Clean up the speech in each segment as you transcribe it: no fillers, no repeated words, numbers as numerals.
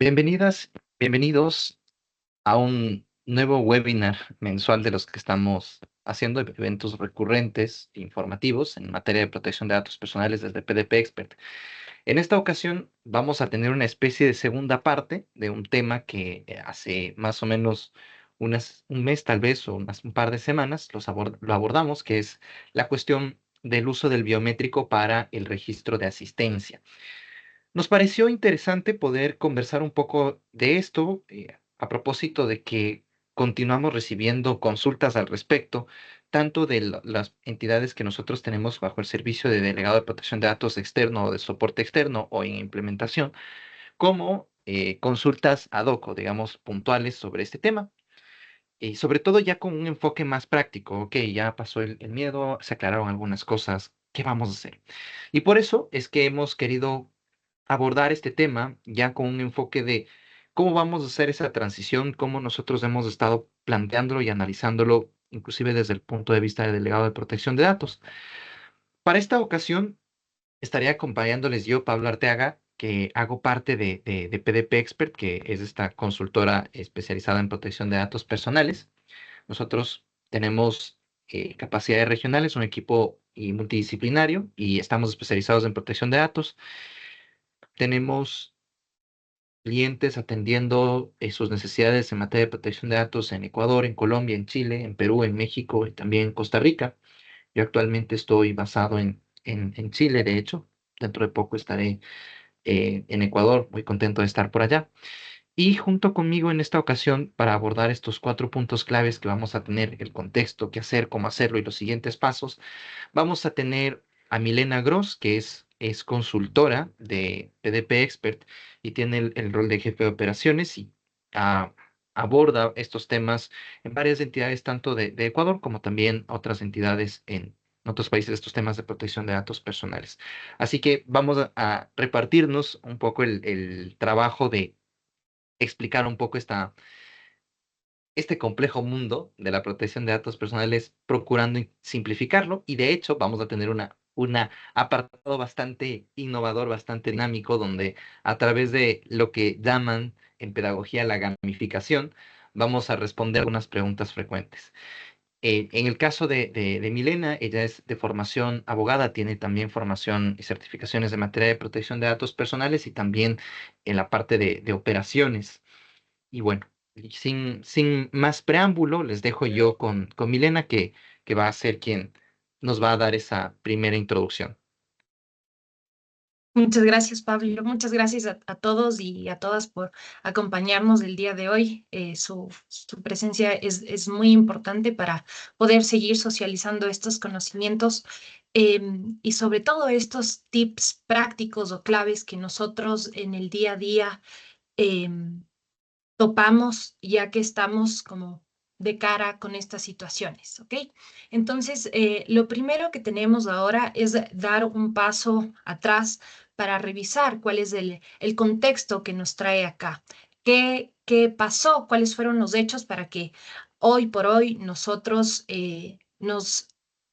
Bienvenidas, bienvenidos a un nuevo webinar mensual de los que estamos haciendo eventos recurrentes e informativos en materia de protección de datos personales desde PDP Expert. En esta ocasión vamos a tener una especie de segunda parte de un tema que hace más o menos un mes tal vez o un par de semanas lo abordamos, que es la cuestión del uso del biométrico para el registro de asistencia. Nos pareció interesante poder conversar un poco de esto, a propósito de que continuamos recibiendo consultas al respecto, tanto de las entidades que nosotros tenemos bajo el servicio de delegado de protección de datos externo o de soporte externo o en implementación, como consultas ad hoc, o digamos, puntuales sobre este tema. Y sobre todo ya con un enfoque más práctico. Ok, ya pasó el miedo, se aclararon algunas cosas, ¿qué vamos a hacer? Y por eso es que hemos querido abordar este tema ya con un enfoque de cómo vamos a hacer esa transición, cómo nosotros hemos estado planteándolo y analizándolo, inclusive desde el punto de vista del delegado de protección de datos. Para esta ocasión, estaré acompañándoles yo, Pablo Arteaga, que hago parte de PDP Expert, que es esta consultora especializada en protección de datos personales. Nosotros tenemos capacidades regionales, un equipo multidisciplinario y estamos especializados en protección de datos. Tenemos clientes atendiendo sus necesidades en materia de protección de datos en Ecuador, en Colombia, en Chile, en Perú, en México y también en Costa Rica. Yo actualmente estoy basado en Chile, de hecho. Dentro de poco estaré en Ecuador, muy contento de estar por allá. Y junto conmigo en esta ocasión, para abordar estos 4 puntos claves que vamos a tener, el contexto, qué hacer, cómo hacerlo y los siguientes pasos, vamos a tener a Milena Gross, que es consultora de PDP Expert y tiene el rol de jefe de operaciones y ah, aborda estos temas en varias entidades, tanto de Ecuador como también otras entidades en otros países, estos temas de protección de datos personales. Así que vamos a repartirnos un poco el trabajo de explicar un poco este complejo mundo de la protección de datos personales, procurando simplificarlo, y de hecho vamos a tener una apartado bastante innovador, bastante dinámico, donde a través de lo que llaman en pedagogía la gamificación, vamos a responder algunas preguntas frecuentes. En el caso de Milena, ella es de formación abogada, tiene también formación y certificaciones de materia de protección de datos personales y también en la parte de operaciones. Y bueno, y sin más preámbulo, les dejo yo con Milena, que va a ser quien nos va a dar esa primera introducción. Muchas gracias, Pablo. Muchas gracias a todos y a todas por acompañarnos el día de hoy. Su presencia es muy importante para poder seguir socializando estos conocimientos y sobre todo estos tips prácticos o claves que nosotros en el día a día em, topamos ya que estamos como de cara con estas situaciones, ¿ok? Entonces, lo primero que tenemos ahora es dar un paso atrás para revisar cuál es el contexto que nos trae acá. ¿Qué pasó? ¿Cuáles fueron los hechos para que hoy por hoy nosotros nos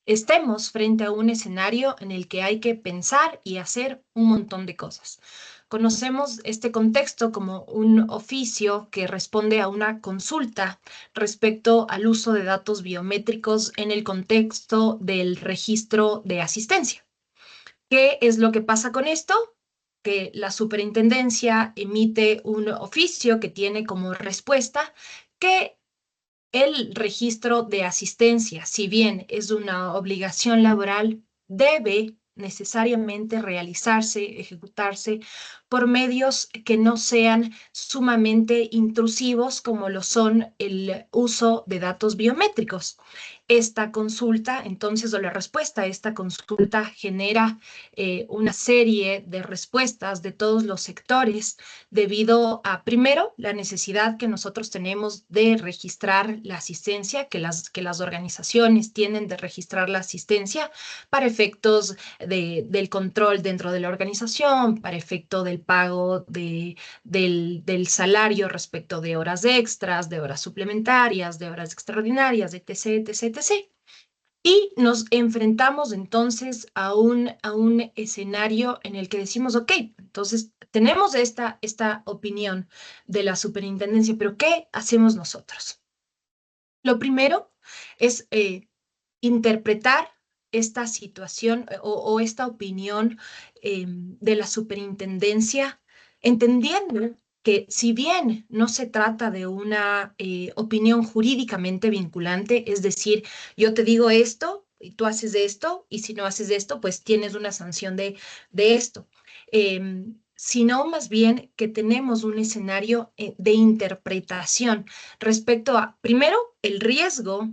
estemos frente a un escenario en el que hay que pensar y hacer un montón de cosas? Conocemos este contexto como un oficio que responde a una consulta respecto al uso de datos biométricos en el contexto del registro de asistencia. ¿Qué es lo que pasa con esto? Que la superintendencia emite un oficio que tiene como respuesta que el registro de asistencia, si bien es una obligación laboral, debe necesariamente realizarse, ejecutarse por medios que no sean sumamente intrusivos como lo son el uso de datos biométricos. Esta consulta, entonces, o la respuesta a esta consulta genera una serie de respuestas de todos los sectores debido a, primero, la necesidad que nosotros tenemos de registrar la asistencia, que las organizaciones tienen de registrar la asistencia para efectos del control dentro de la organización, para efecto del pago del salario respecto de horas extras, de horas suplementarias, de horas extraordinarias, etc., etc., etc. Y nos enfrentamos entonces a un escenario en el que decimos, ok, entonces tenemos esta opinión de la superintendencia, pero ¿qué hacemos nosotros? Lo primero es interpretar esta situación o esta opinión de la superintendencia, entendiendo que si bien no se trata de una opinión jurídicamente vinculante, es decir, yo te digo esto y tú haces esto, y si no haces esto, pues tienes una sanción de esto. Sino más bien que tenemos un escenario de interpretación respecto a, primero, el riesgo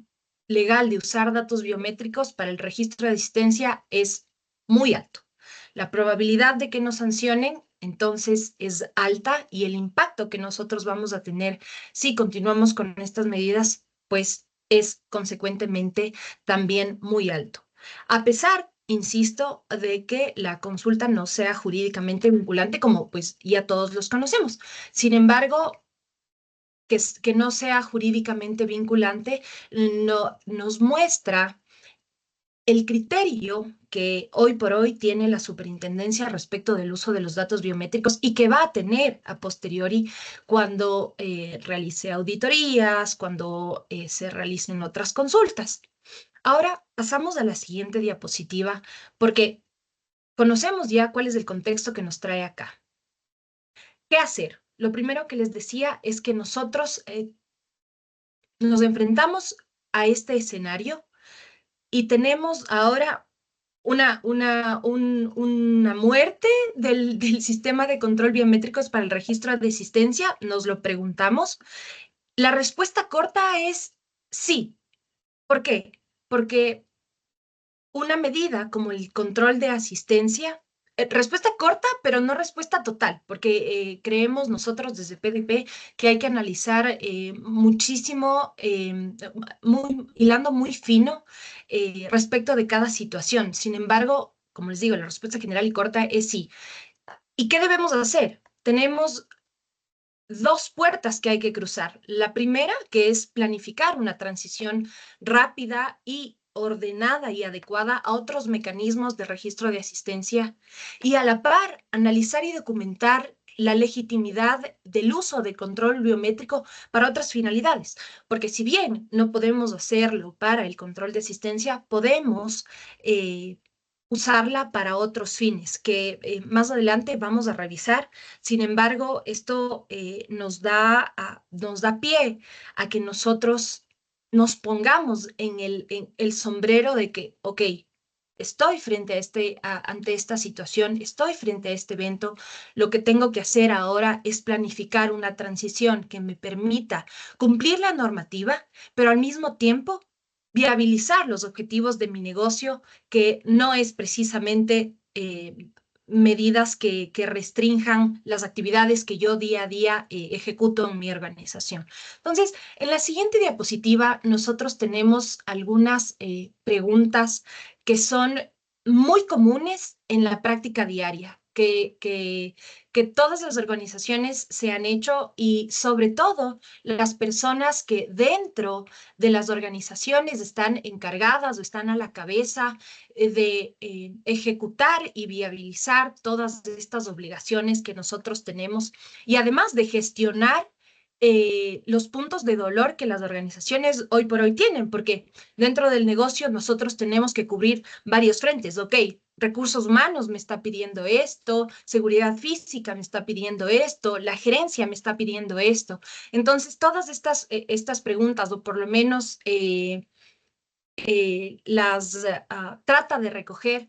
legal de usar datos biométricos para el registro de asistencia es muy alto. La probabilidad de que nos sancionen entonces es alta y el impacto que nosotros vamos a tener si continuamos con estas medidas, pues es consecuentemente también muy alto. A pesar, insisto, de que la consulta no sea jurídicamente vinculante, como pues ya todos los conocemos. Sin embargo, que no sea jurídicamente vinculante, no, nos muestra el criterio que hoy por hoy tiene la superintendencia respecto del uso de los datos biométricos y que va a tener a posteriori cuando realice auditorías, cuando se realicen otras consultas. Ahora pasamos a la siguiente diapositiva porque conocemos ya cuál es el contexto que nos trae acá. ¿Qué hacer? Lo primero que les decía es que nosotros nos enfrentamos a este escenario y tenemos ahora una muerte del sistema de control biométricos para el registro de asistencia. Nos lo preguntamos. La respuesta corta es sí. ¿Por qué? Porque una medida como el control de asistencia, respuesta corta, pero no respuesta total, porque creemos nosotros desde PDP que hay que analizar muchísimo, hilando muy fino respecto de cada situación. Sin embargo, como les digo, la respuesta general y corta es sí. ¿Y qué debemos hacer? Tenemos dos puertas que hay que cruzar. La primera, que es planificar una transición rápida y ordenada y adecuada a otros mecanismos de registro de asistencia y a la par analizar y documentar la legitimidad del uso de control biométrico para otras finalidades, porque si bien no podemos hacerlo para el control de asistencia, podemos usarla para otros fines que más adelante vamos a revisar. Sin embargo, esto nos da pie a que nosotros nos pongamos en el sombrero de que, ok, estoy frente a ante esta situación, estoy frente a este evento, lo que tengo que hacer ahora es planificar una transición que me permita cumplir la normativa, pero al mismo tiempo viabilizar los objetivos de mi negocio, que no es precisamente medidas que restrinjan las actividades que yo día a día ejecuto en mi organización. Entonces, en la siguiente diapositiva, nosotros tenemos algunas preguntas que son muy comunes en la práctica diaria, que todas las organizaciones se han hecho y sobre todo las personas que dentro de las organizaciones están encargadas o están a la cabeza de ejecutar y viabilizar todas estas obligaciones que nosotros tenemos y además de gestionar los puntos de dolor que las organizaciones hoy por hoy tienen, porque dentro del negocio nosotros tenemos que cubrir varios frentes, ¿ok? Recursos humanos me está pidiendo esto, seguridad física me está pidiendo esto, la gerencia me está pidiendo esto. Entonces, todas estas preguntas, o por lo menos trata de recoger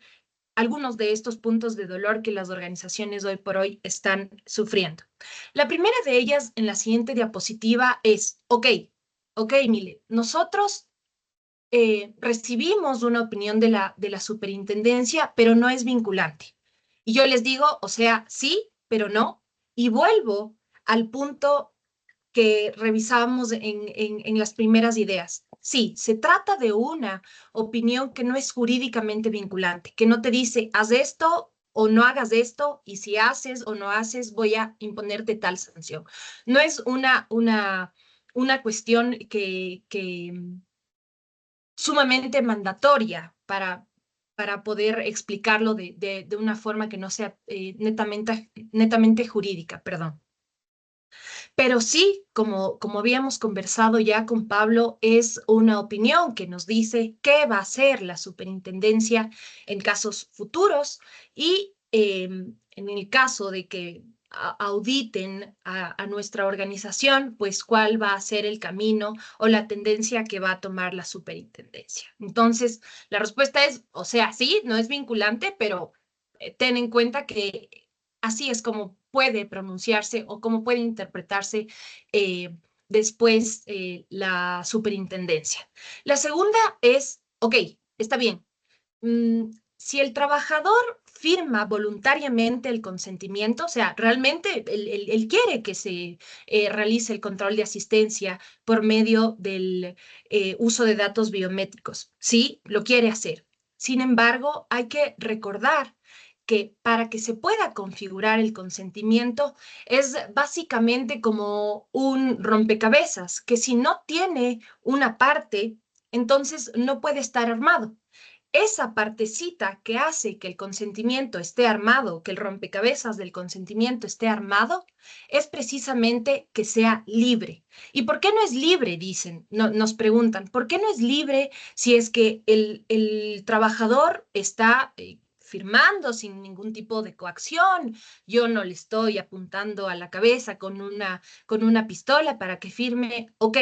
algunos de estos puntos de dolor que las organizaciones hoy por hoy están sufriendo. La primera de ellas en la siguiente diapositiva es, ok, Mile, nosotros recibimos una opinión de la superintendencia, pero no es vinculante. Y yo les digo, o sea, sí, pero no. Y vuelvo al punto que revisábamos en las primeras ideas. Sí, se trata de una opinión que no es jurídicamente vinculante, que no te dice, haz esto o no hagas esto, y si haces o no haces, voy a imponerte tal sanción. No es una cuestión sumamente mandatoria para poder explicarlo de una forma que no sea netamente jurídica, perdón. Pero sí, como habíamos conversado ya con Pablo, es una opinión que nos dice qué va a hacer la superintendencia en casos futuros y en el caso de que auditen a nuestra organización, pues cuál va a ser el camino o la tendencia que va a tomar la superintendencia. Entonces, la respuesta es, o sea, sí, no es vinculante, pero ten en cuenta que así es como puede pronunciarse o cómo puede interpretarse eh, después la superintendencia. La segunda es, ok, está bien. Si el trabajador firma voluntariamente el consentimiento, o sea, realmente él quiere que se realice el control de asistencia por medio del uso de datos biométricos, sí, lo quiere hacer. Sin embargo, hay que recordar que para que se pueda configurar el consentimiento es básicamente como un rompecabezas, que si no tiene una parte, entonces no puede estar armado. Esa partecita que hace que el consentimiento esté armado, que el rompecabezas del consentimiento esté armado, es precisamente que sea libre. ¿Y por qué no es libre? Dicen, nos preguntan, ¿por qué no es libre si es que el trabajador está firmando sin ningún tipo de coacción? Yo no le estoy apuntando a la cabeza con una pistola para que firme, ok,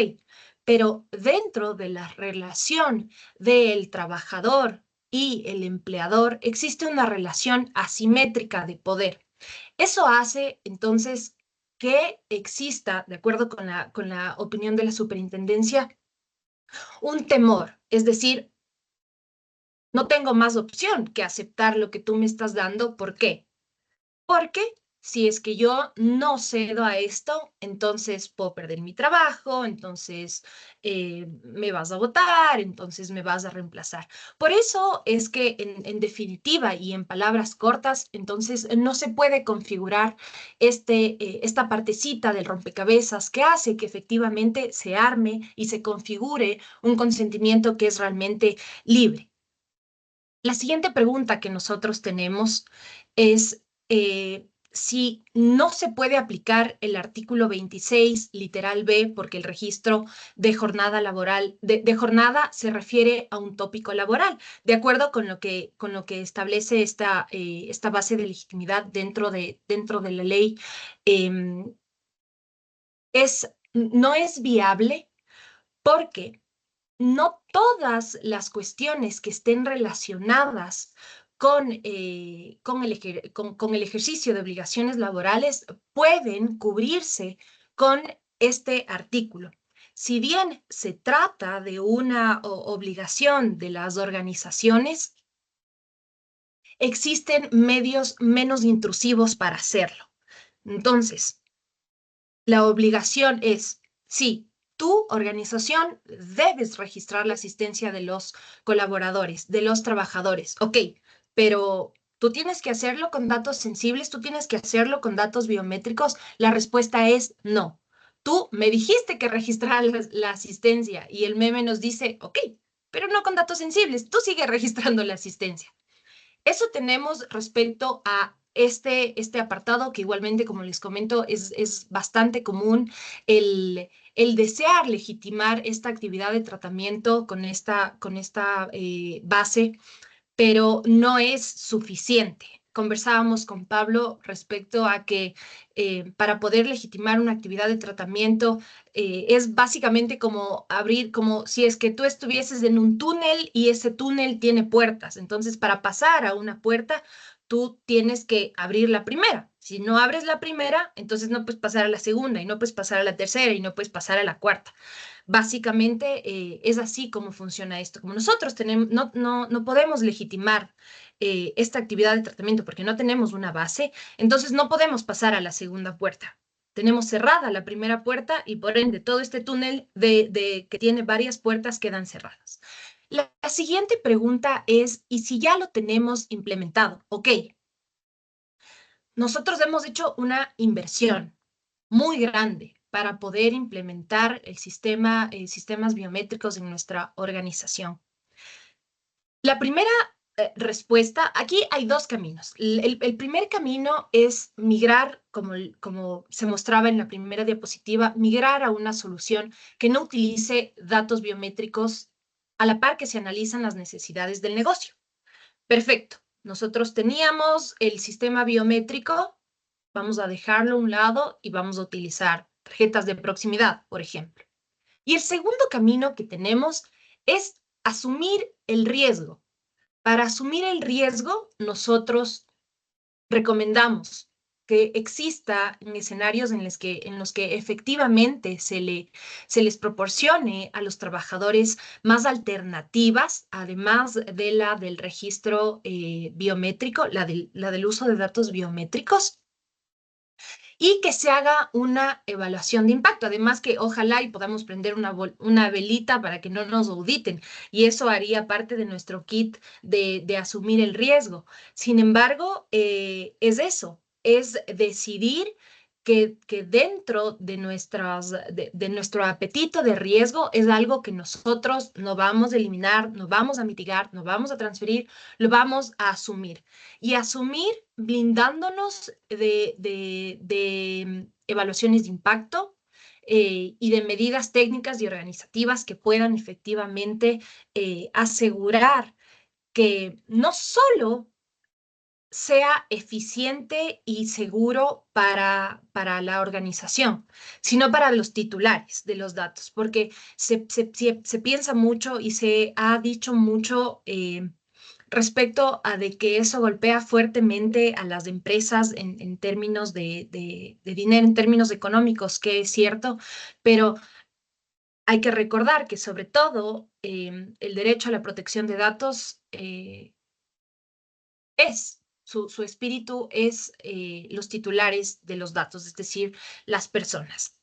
pero dentro de la relación del trabajador y el empleador existe una relación asimétrica de poder. Eso hace entonces que exista, de acuerdo con la opinión de la superintendencia, un temor, es decir, no tengo más opción que aceptar lo que tú me estás dando. ¿Por qué? Porque si es que yo no cedo a esto, entonces puedo perder mi trabajo, entonces me vas a votar, entonces me vas a reemplazar. Por eso es que en definitiva y en palabras cortas, entonces no se puede configurar esta partecita del rompecabezas que hace que efectivamente se arme y se configure un consentimiento que es realmente libre. La siguiente pregunta que nosotros tenemos es si no se puede aplicar el artículo 26, literal B, porque el registro de jornada laboral, de jornada se refiere a un tópico laboral, de acuerdo con lo que establece esta base de legitimidad dentro de la ley, em, no es viable porque no todas las cuestiones que estén relacionadas con el ejercicio de obligaciones laborales pueden cubrirse con este artículo. Si bien se trata de una obligación de las organizaciones, existen medios menos intrusivos para hacerlo. Entonces, la obligación es, sí, tu organización debes registrar la asistencia de los colaboradores, de los trabajadores. Ok, pero tú tienes que hacerlo con datos sensibles, tú tienes que hacerlo con datos biométricos. La respuesta es no. Tú me dijiste que registrara la asistencia y el meme nos dice, ok, pero no con datos sensibles, tú sigues registrando la asistencia. Eso tenemos respecto a este apartado que igualmente, como les comento, es bastante común el desear legitimar esta actividad de tratamiento con esta base, pero no es suficiente. Conversábamos con Pablo respecto a que para poder legitimar una actividad de tratamiento es básicamente como abrir, como si es que tú estuvieses en un túnel y ese túnel tiene puertas. Entonces, para pasar a una puerta, tú tienes que abrir la primera. Si no abres la primera, entonces no puedes pasar a la segunda y no puedes pasar a la tercera y no puedes pasar a la cuarta. Básicamente es así como funciona esto. Como nosotros tenemos, no podemos legitimar esta actividad de tratamiento porque no tenemos una base, entonces no podemos pasar a la segunda puerta. Tenemos cerrada la primera puerta y por ende todo este túnel que tiene varias puertas quedan cerradas. La siguiente pregunta es, ¿y si ya lo tenemos implementado? Ok, nosotros hemos hecho una inversión muy grande para poder implementar sistemas biométricos en nuestra organización. La primera respuesta, aquí hay dos caminos. El primer camino es migrar, como se mostraba en la primera diapositiva, migrar a una solución que no utilice datos biométricos a la par que se analizan las necesidades del negocio. Perfecto. Nosotros teníamos el sistema biométrico, vamos a dejarlo a un lado y vamos a utilizar tarjetas de proximidad, por ejemplo. Y el segundo camino que tenemos es asumir el riesgo. Para asumir el riesgo, nosotros recomendamos que exista en escenarios en los que efectivamente se les proporcione a los trabajadores más alternativas, además de la del registro biométrico, la del uso de datos biométricos, y que se haga una evaluación de impacto. Además que ojalá y podamos prender una velita para que no nos auditen y eso haría parte de nuestro kit de asumir el riesgo. Sin embargo, es eso, es decidir que dentro de, de nuestro apetito de riesgo es algo que nosotros no vamos a eliminar, no vamos a mitigar, no vamos a transferir, lo vamos a asumir. Y asumir blindándonos de evaluaciones de impacto y de medidas técnicas y organizativas que puedan efectivamente asegurar que no solo sea eficiente y seguro para la organización, sino para los titulares de los datos, porque se piensa mucho y se ha dicho mucho respecto a de que eso golpea fuertemente a las empresas en términos de dinero, en términos económicos, que es cierto, pero hay que recordar que sobre todo el derecho a la protección de datos su espíritu es los titulares de los datos, es decir, las personas.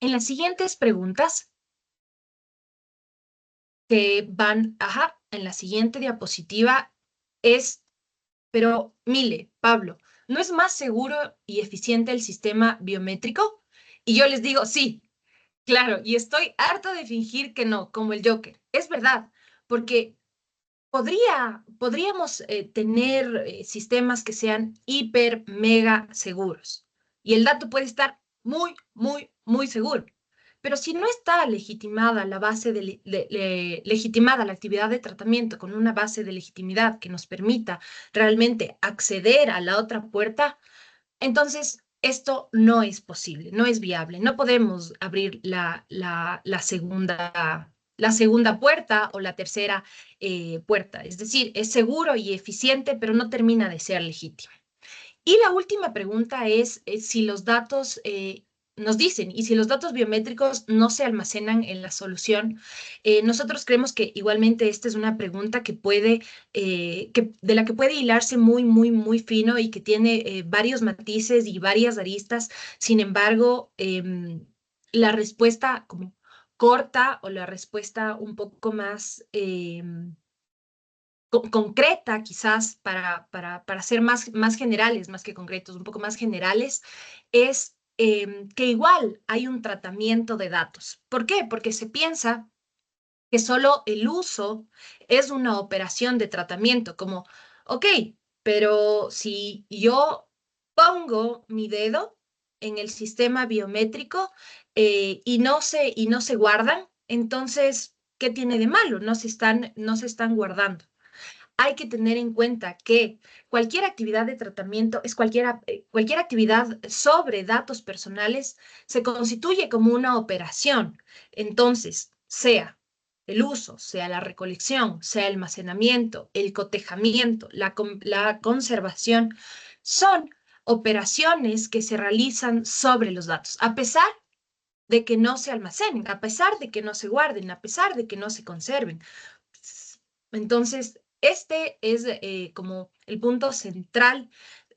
En las siguientes preguntas que van, ajá, en la siguiente diapositiva es, pero Mile, Pablo, ¿no es más seguro y eficiente el sistema biométrico? Y yo les digo, sí, claro, y estoy harta de fingir que no, como el Joker. Es verdad, porque podríamos tener sistemas que sean hiper, mega seguros y el dato puede estar muy, muy, muy seguro. Pero si no está legitimada la base legitimada la actividad de tratamiento con una base de legitimidad que nos permita realmente acceder a la otra puerta, entonces esto no es posible, no es viable. No podemos abrir la segunda puerta o la tercera puerta. Es decir, es seguro y eficiente, pero no termina de ser legítimo. Y la última pregunta es si los datos, nos dicen, y si los datos biométricos no se almacenan en la solución, nosotros creemos que igualmente esta es una pregunta que puede, de la que puede hilarse muy, muy, muy fino y que tiene varios matices y varias aristas. Sin embargo, la respuesta como corta o la respuesta un poco más concreta, quizás para ser más generales, más que concretos, un poco más generales, es que igual hay un tratamiento de datos. ¿Por qué? Porque se piensa que solo el uso es una operación de tratamiento, como, ok, pero si yo pongo mi dedo en el sistema biométrico y no se guardan, entonces, ¿qué tiene de malo? No se están guardando. Hay que tener en cuenta que cualquier actividad de tratamiento es cualquier actividad sobre datos personales se constituye como una operación. Entonces, sea el uso, sea la recolección, sea el almacenamiento, el cotejamiento, la conservación, son operaciones que se realizan sobre los datos, a pesar de que no se almacenen, a pesar de que no se guarden, a pesar de que no se conserven. Entonces, este es como el punto central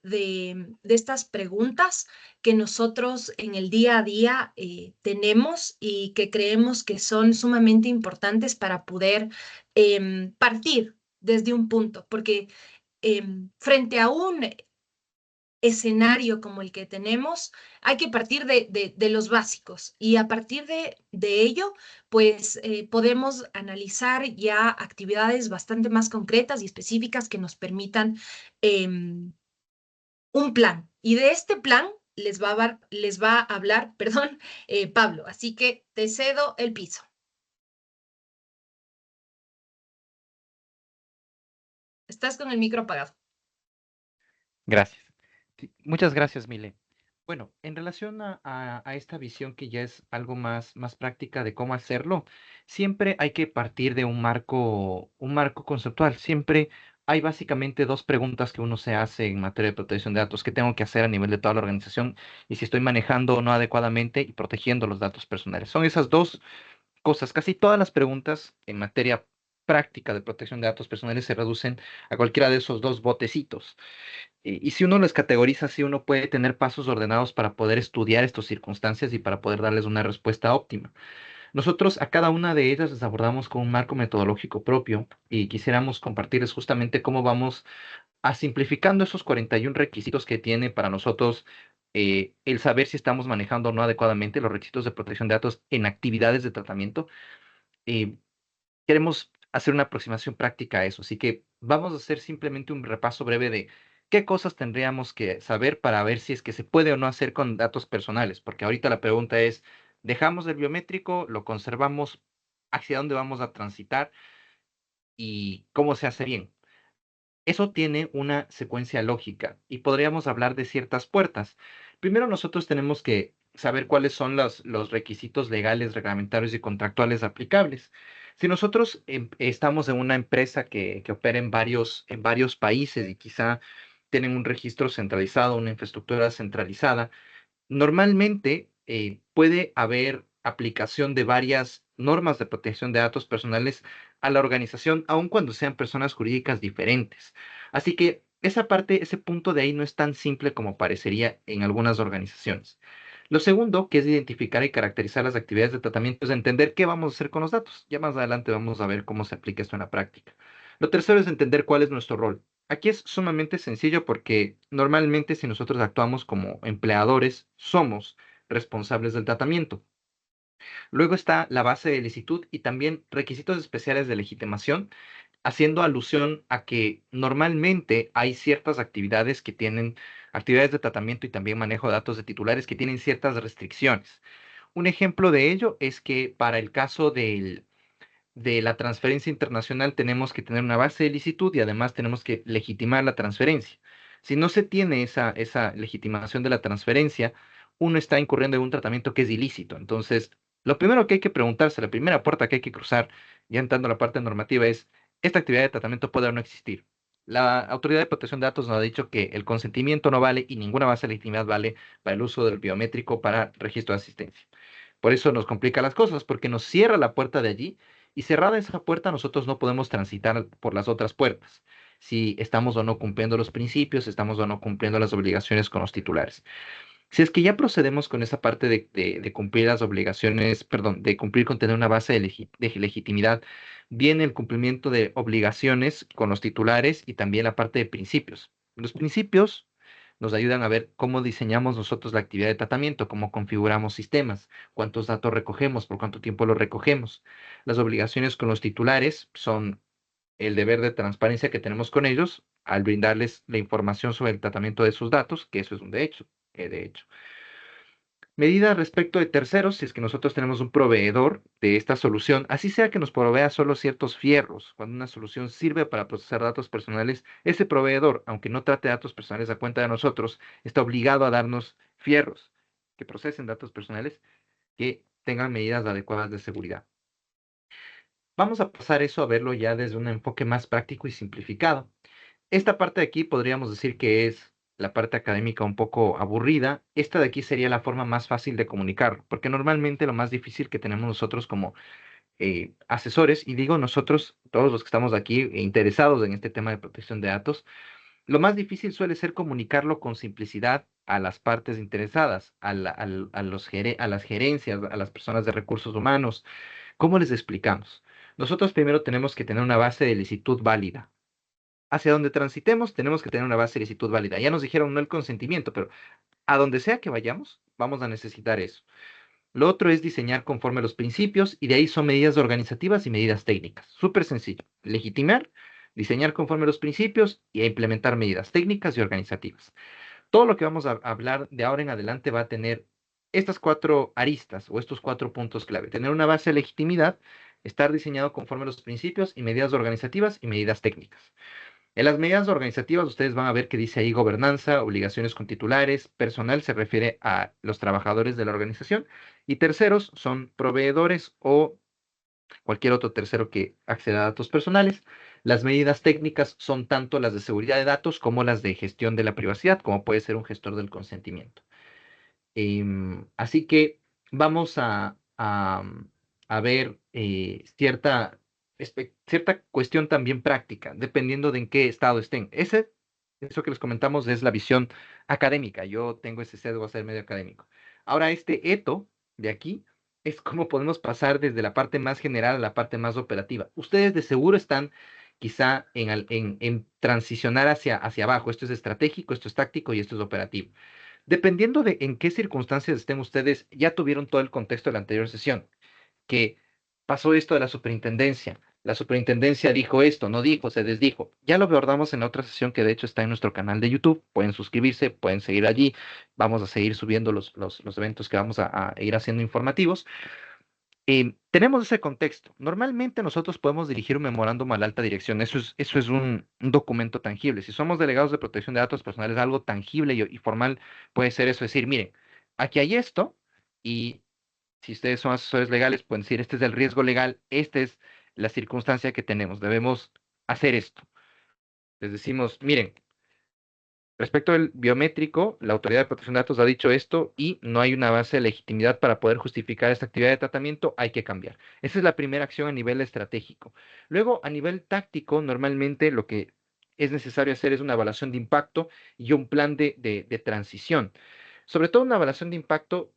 de estas preguntas que nosotros en el día a día tenemos y que creemos que son sumamente importantes para poder partir desde un punto, porque frente a un escenario como el que tenemos, hay que partir de los básicos y a partir de ello, pues podemos analizar ya actividades bastante más concretas y específicas que nos permitan un plan. Y de este plan les va a hablar, perdón, Pablo. Así que te cedo el piso. Estás con el micro apagado. Gracias. Sí, muchas gracias, Mile. Bueno, en relación a esta visión que ya es algo más práctica de cómo hacerlo, siempre hay que partir de un marco conceptual. Siempre hay básicamente dos preguntas que uno se hace en materia de protección de datos, que tengo que hacer a nivel de toda la organización y si estoy manejando o no adecuadamente y protegiendo los datos personales. Son esas dos cosas. Casi todas las preguntas en materia práctica de protección de datos personales se reducen a cualquiera de esos dos botecitos. Y si uno los categoriza así, uno puede tener pasos ordenados para poder estudiar estas circunstancias y para poder darles una respuesta óptima. Nosotros a cada una de ellas les abordamos con un marco metodológico propio y quisiéramos compartirles justamente cómo vamos a simplificando esos 41 requisitos que tiene para nosotros el saber si estamos manejando o no adecuadamente los requisitos de protección de datos en actividades de tratamiento. Eh, Queremos hacer una aproximación práctica a eso, así que vamos a hacer simplemente un repaso breve de qué cosas tendríamos que saber para ver si es que se puede o no hacer con datos personales, porque ahorita la pregunta es, ¿dejamos el biométrico, lo conservamos, hacia dónde vamos a transitar y cómo se hace bien? Eso tiene una secuencia lógica y podríamos hablar de ciertas puertas. Primero nosotros tenemos que saber cuáles son los requisitos legales, reglamentarios y contractuales aplicables. Si nosotros estamos en una empresa que opera en varios países y quizá tienen un registro centralizado, una infraestructura centralizada, normalmente puede haber aplicación de varias normas de protección de datos personales a la organización, aun cuando sean personas jurídicas diferentes. Así que esa parte, ese punto de ahí no es tan simple como parecería en algunas organizaciones. Lo segundo, que es identificar y caracterizar las actividades de tratamiento, es entender qué vamos a hacer con los datos. Ya más adelante vamos a ver cómo se aplica esto en la práctica. Lo tercero es entender cuál es nuestro rol. Aquí es sumamente sencillo porque normalmente si nosotros actuamos como empleadores, somos responsables del tratamiento. Luego está la base de licitud y también requisitos especiales de legitimación, haciendo alusión a que normalmente hay ciertas actividades que tienen actividades de tratamiento y también manejo de datos de titulares que tienen ciertas restricciones. Un ejemplo de ello es que para el caso de la transferencia internacional tenemos que tener una base de licitud y además tenemos que legitimar la transferencia. Si no se tiene esa legitimación de la transferencia, uno está incurriendo en un tratamiento que es ilícito. Entonces, lo primero que hay que preguntarse, la primera puerta que hay que cruzar, ya entrando a la parte normativa, es, ¿esta actividad de tratamiento puede o no existir? La Autoridad de Protección de Datos nos ha dicho que el consentimiento no vale y ninguna base de legitimidad vale para el uso del biométrico para registro de asistencia. Por eso nos complica las cosas, porque nos cierra la puerta de allí y cerrada esa puerta, nosotros no podemos transitar por las otras puertas. Si estamos o no cumpliendo los principios, estamos o no cumpliendo las obligaciones con los titulares. Si es que ya procedemos con esa parte de cumplir las obligaciones, perdón, de cumplir con tener una base de legitimidad, viene el cumplimiento de obligaciones con los titulares y también la parte de principios. Los principios nos ayudan a ver cómo diseñamos nosotros la actividad de tratamiento, cómo configuramos sistemas, cuántos datos recogemos, por cuánto tiempo los recogemos. Las obligaciones con los titulares son el deber de transparencia que tenemos con ellos al brindarles la información sobre el tratamiento de sus datos, que eso es un derecho, de hecho. Medidas respecto de terceros, si es que nosotros tenemos un proveedor de esta solución, así sea que nos provea solo ciertos fierros, cuando una solución sirve para procesar datos personales, ese proveedor, aunque no trate datos personales a cuenta de nosotros, está obligado a darnos fierros que procesen datos personales que tengan medidas adecuadas de seguridad. Vamos a pasar eso a verlo ya desde un enfoque más práctico y simplificado. Esta parte de aquí podríamos decir que es la parte académica un poco aburrida. Esta de aquí sería la forma más fácil de comunicarlo, porque normalmente lo más difícil que tenemos nosotros como asesores, y digo nosotros, todos los que estamos aquí interesados en este tema de protección de datos, lo más difícil suele ser comunicarlo con simplicidad a las partes interesadas, a las gerencias, a las personas de recursos humanos. ¿Cómo les explicamos? Nosotros primero tenemos que tener una base de licitud válida. hacia donde transitemos tenemos que tener una base de licitud válida. Ya nos dijeron no el consentimiento, pero a donde sea que vayamos, vamos a necesitar eso. Lo otro es diseñar conforme a los principios y de ahí son medidas organizativas y medidas técnicas. Súper sencillo. Legitimar, diseñar conforme a los principios y implementar medidas técnicas y organizativas. Todo lo que vamos a hablar de ahora en adelante va a tener estas cuatro aristas o estos cuatro puntos clave. Tener una base de legitimidad, estar diseñado conforme a los principios y medidas organizativas y medidas técnicas. En las medidas organizativas ustedes van a ver que dice ahí gobernanza, obligaciones con titulares, personal se refiere a los trabajadores de la organización y terceros son proveedores o cualquier otro tercero que acceda a datos personales. Las medidas técnicas son tanto las de seguridad de datos como las de gestión de la privacidad, como puede ser un gestor del consentimiento. Así que vamos a ver cierta cuestión también práctica, dependiendo de en qué estado estén. Eso que les comentamos es la visión académica. Yo tengo ese sesgo a ser medio académico. Ahora, este eto de aquí es cómo podemos pasar desde la parte más general a la parte más operativa. Ustedes de seguro están quizá en transicionar hacia abajo. Esto es estratégico, esto es táctico y esto es operativo. Dependiendo de en qué circunstancias estén ustedes, ya tuvieron todo el contexto de la anterior sesión, que pasó esto de la superintendencia dijo esto, no dijo, se desdijo. Ya lo abordamos en la otra sesión que de hecho está en nuestro canal de YouTube, pueden suscribirse, pueden seguir allí, vamos a seguir subiendo los eventos que vamos a ir haciendo informativos. Tenemos ese contexto. Normalmente nosotros podemos dirigir un memorándum a la alta dirección. Eso es un documento tangible. Si somos delegados de protección de datos personales, algo tangible y formal puede ser eso, decir, miren, aquí hay esto y si ustedes son asesores legales, pueden decir, este es el riesgo legal, esta es la circunstancia que tenemos, debemos hacer esto. Les decimos, miren, respecto al biométrico, la Autoridad de Protección de Datos ha dicho esto y no hay una base de legitimidad para poder justificar esta actividad de tratamiento, hay que cambiar. Esa es la primera acción a nivel estratégico. Luego, a nivel táctico, normalmente lo que es necesario hacer es una evaluación de impacto y un plan de transición. Sobre todo una evaluación de impacto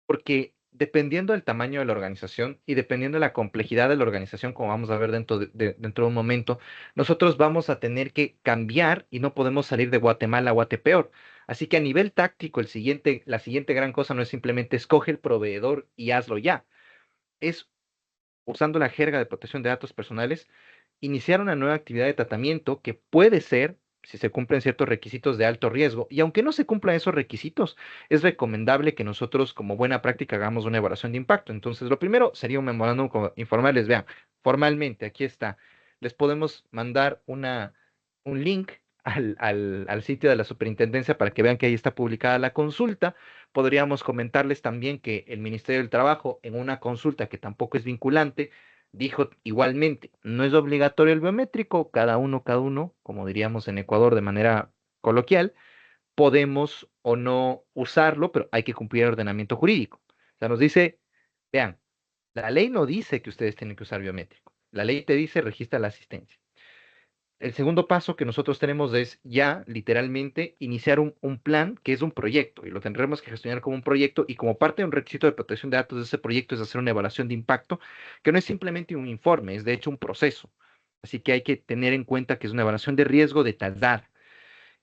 porque dependiendo del tamaño de la organización y dependiendo de la complejidad de la organización, como vamos a ver dentro de un momento, nosotros vamos a tener que cambiar y no podemos salir de Guatemala a Guatepeor. Así que a nivel táctico, la siguiente gran cosa no es simplemente escoge el proveedor y hazlo ya. Es usando la jerga de protección de datos personales, iniciar una nueva actividad de tratamiento que puede ser, si se cumplen ciertos requisitos de alto riesgo, y aunque no se cumplan esos requisitos, es recomendable que nosotros como buena práctica hagamos una evaluación de impacto. Entonces, lo primero sería un memorándum informarles, vean, formalmente, aquí está, les podemos mandar un link al sitio de la superintendencia para que vean que ahí está publicada la consulta. Podríamos comentarles también que el Ministerio del Trabajo, en una consulta que tampoco es vinculante, dijo igualmente, no es obligatorio el biométrico, cada uno, como diríamos en Ecuador de manera coloquial, podemos o no usarlo, pero hay que cumplir el ordenamiento jurídico. O sea, nos dice, vean, la ley no dice que ustedes tienen que usar biométrico. La ley te dice registra la asistencia. El segundo paso que nosotros tenemos es ya literalmente iniciar un plan que es un proyecto y lo tendremos que gestionar como un proyecto y como parte de un requisito de protección de datos de ese proyecto es hacer una evaluación de impacto que no es simplemente un informe, es de hecho un proceso. Así que hay que tener en cuenta que es una evaluación de riesgo de tardar.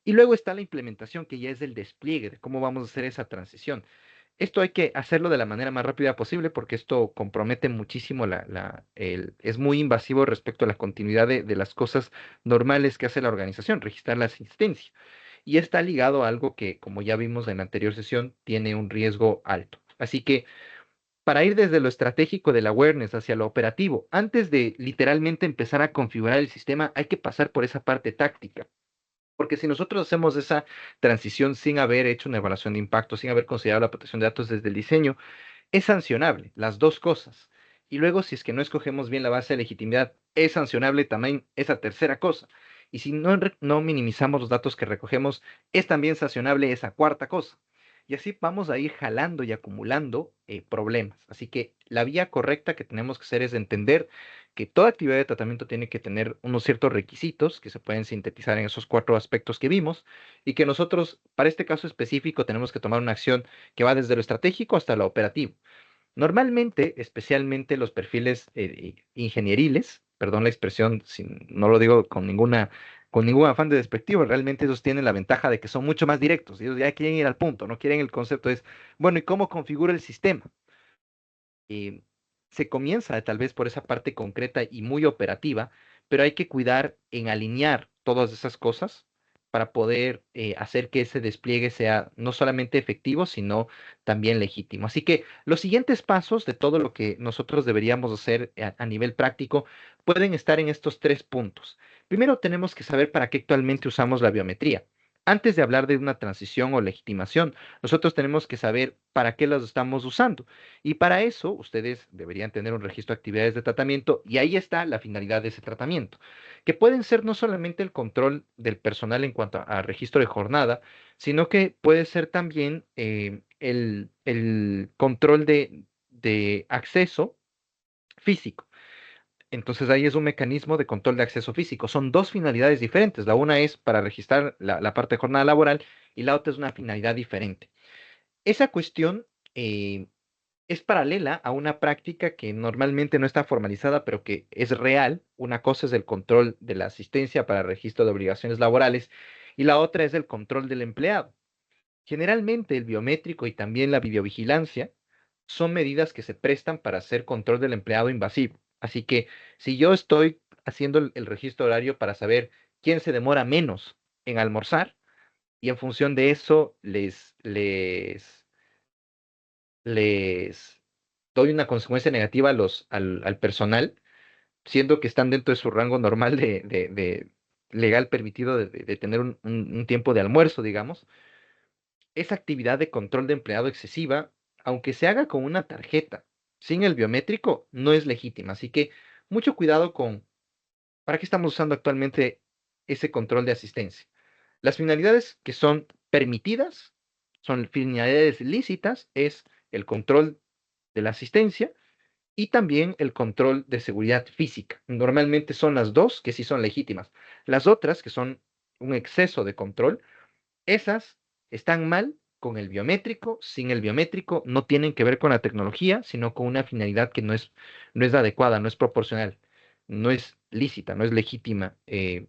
Y luego está la implementación, que ya es el despliegue de cómo vamos a hacer esa transición. Esto hay que hacerlo de la manera más rápida posible porque esto compromete muchísimo es muy invasivo respecto a la continuidad de las cosas normales que hace la organización, registrar la asistencia. Y está ligado a algo que, como ya vimos en la anterior sesión, tiene un riesgo alto. Así que para ir desde lo estratégico del awareness hacia lo operativo, antes de literalmente empezar a configurar el sistema, hay que pasar por esa parte táctica. Porque si nosotros hacemos esa transición sin haber hecho una evaluación de impacto, sin haber considerado la protección de datos desde el diseño, es sancionable, las dos cosas. Y luego, si es que no escogemos bien la base de legitimidad, es sancionable también esa tercera cosa. Y si no minimizamos los datos que recogemos, es también sancionable esa cuarta cosa. Y así vamos a ir jalando y acumulando problemas. Así que la vía correcta que tenemos que hacer es entender que toda actividad de tratamiento tiene que tener unos ciertos requisitos que se pueden sintetizar en esos cuatro aspectos que vimos y que nosotros, para este caso específico, tenemos que tomar una acción que va desde lo estratégico hasta lo operativo. Normalmente, especialmente los perfiles ingenieriles, perdón la expresión, no lo digo con ninguna con ningún afán de despectivo, realmente ellos tienen la ventaja de que son mucho más directos. Ellos ya quieren ir al punto, no quieren el concepto. Es, bueno, ¿y cómo configura el sistema? eh, Se comienza tal vez por esa parte concreta y muy operativa, pero hay que cuidar en alinear todas esas cosas para poder hacer que ese despliegue sea no solamente efectivo, sino también legítimo. Así que los siguientes pasos de todo lo que nosotros deberíamos hacer a nivel práctico pueden estar en estos tres puntos. Primero, tenemos que saber para qué actualmente usamos la biometría. Antes de hablar de una transición o legitimación, nosotros tenemos que saber para qué las estamos usando. Y para eso, ustedes deberían tener un registro de actividades de tratamiento y ahí está la finalidad de ese tratamiento, que pueden ser no solamente el control del personal en cuanto a registro de jornada, sino que puede ser también el control de acceso físico. Entonces ahí es un mecanismo de control de acceso físico. Son dos finalidades diferentes. La una es para registrar la parte de jornada laboral y la otra es una finalidad diferente. Esa cuestión es paralela a una práctica que normalmente no está formalizada, pero que es real. Una cosa es el control de la asistencia para registro de obligaciones laborales y la otra es el control del empleado. Generalmente el biométrico y también la videovigilancia son medidas que se prestan para hacer control del empleado invasivo. Así que si yo estoy haciendo el registro horario para saber quién se demora menos en almorzar y en función de eso les doy una consecuencia negativa al personal, siendo que están dentro de su rango normal de legal permitido de tener un tiempo de almuerzo, digamos. Esa actividad de control de empleado excesiva, aunque se haga con una tarjeta sin el biométrico, no es legítima. Así que mucho cuidado con para qué estamos usando actualmente ese control de asistencia. Las finalidades que son permitidas, son finalidades lícitas, es el control de la asistencia y también el control de seguridad física. Normalmente son las dos que sí son legítimas. Las otras, que son un exceso de control, esas están mal con el biométrico. Sin el biométrico no tienen que ver con la tecnología, sino con una finalidad que no es adecuada, no es proporcional, no es lícita, no es legítima en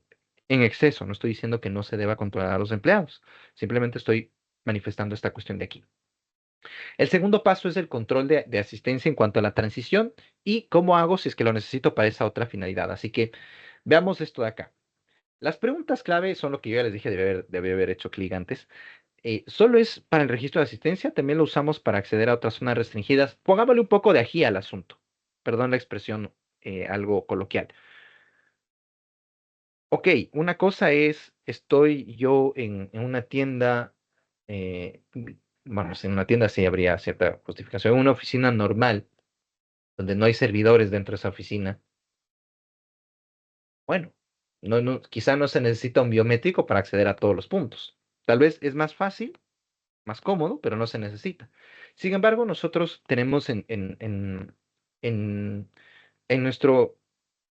exceso. No estoy diciendo que no se deba controlar a los empleados, simplemente estoy manifestando esta cuestión de aquí. El segundo paso es el control de asistencia en cuanto a la transición y cómo hago si es que lo necesito para esa otra finalidad. Así que veamos esto de acá. Las preguntas clave son lo que yo ya les dije, debe haber hecho clic antes. ¿Solo es para el registro de asistencia? ¿También lo usamos para acceder a otras zonas restringidas? Pongámosle un poco de ají al asunto. Perdón la expresión algo coloquial. Ok, una cosa es, estoy yo en una tienda, bueno, en una tienda sí habría cierta justificación, en una oficina normal donde no hay servidores dentro de esa oficina, bueno, quizá no se necesita un biométrico para acceder a todos los puntos. Tal vez es más fácil, más cómodo, pero no se necesita. Sin embargo, nosotros tenemos en, en nuestro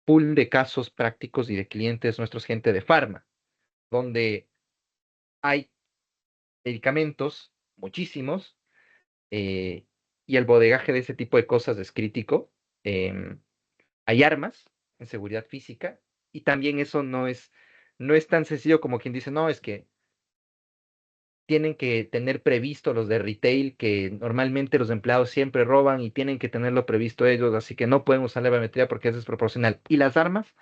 pool de casos prácticos y de clientes, nuestros gente de farma, donde hay medicamentos, muchísimos, eh, y el bodegaje de ese tipo de cosas es crítico. em, Hay armas en seguridad física y también eso no es tan sencillo como quien dice, no, es que tienen que tener previsto los de retail, que normalmente los empleados siempre roban y tienen que tenerlo previsto ellos, así que no pueden usar la biometría porque es desproporcional. ¿Y las armas?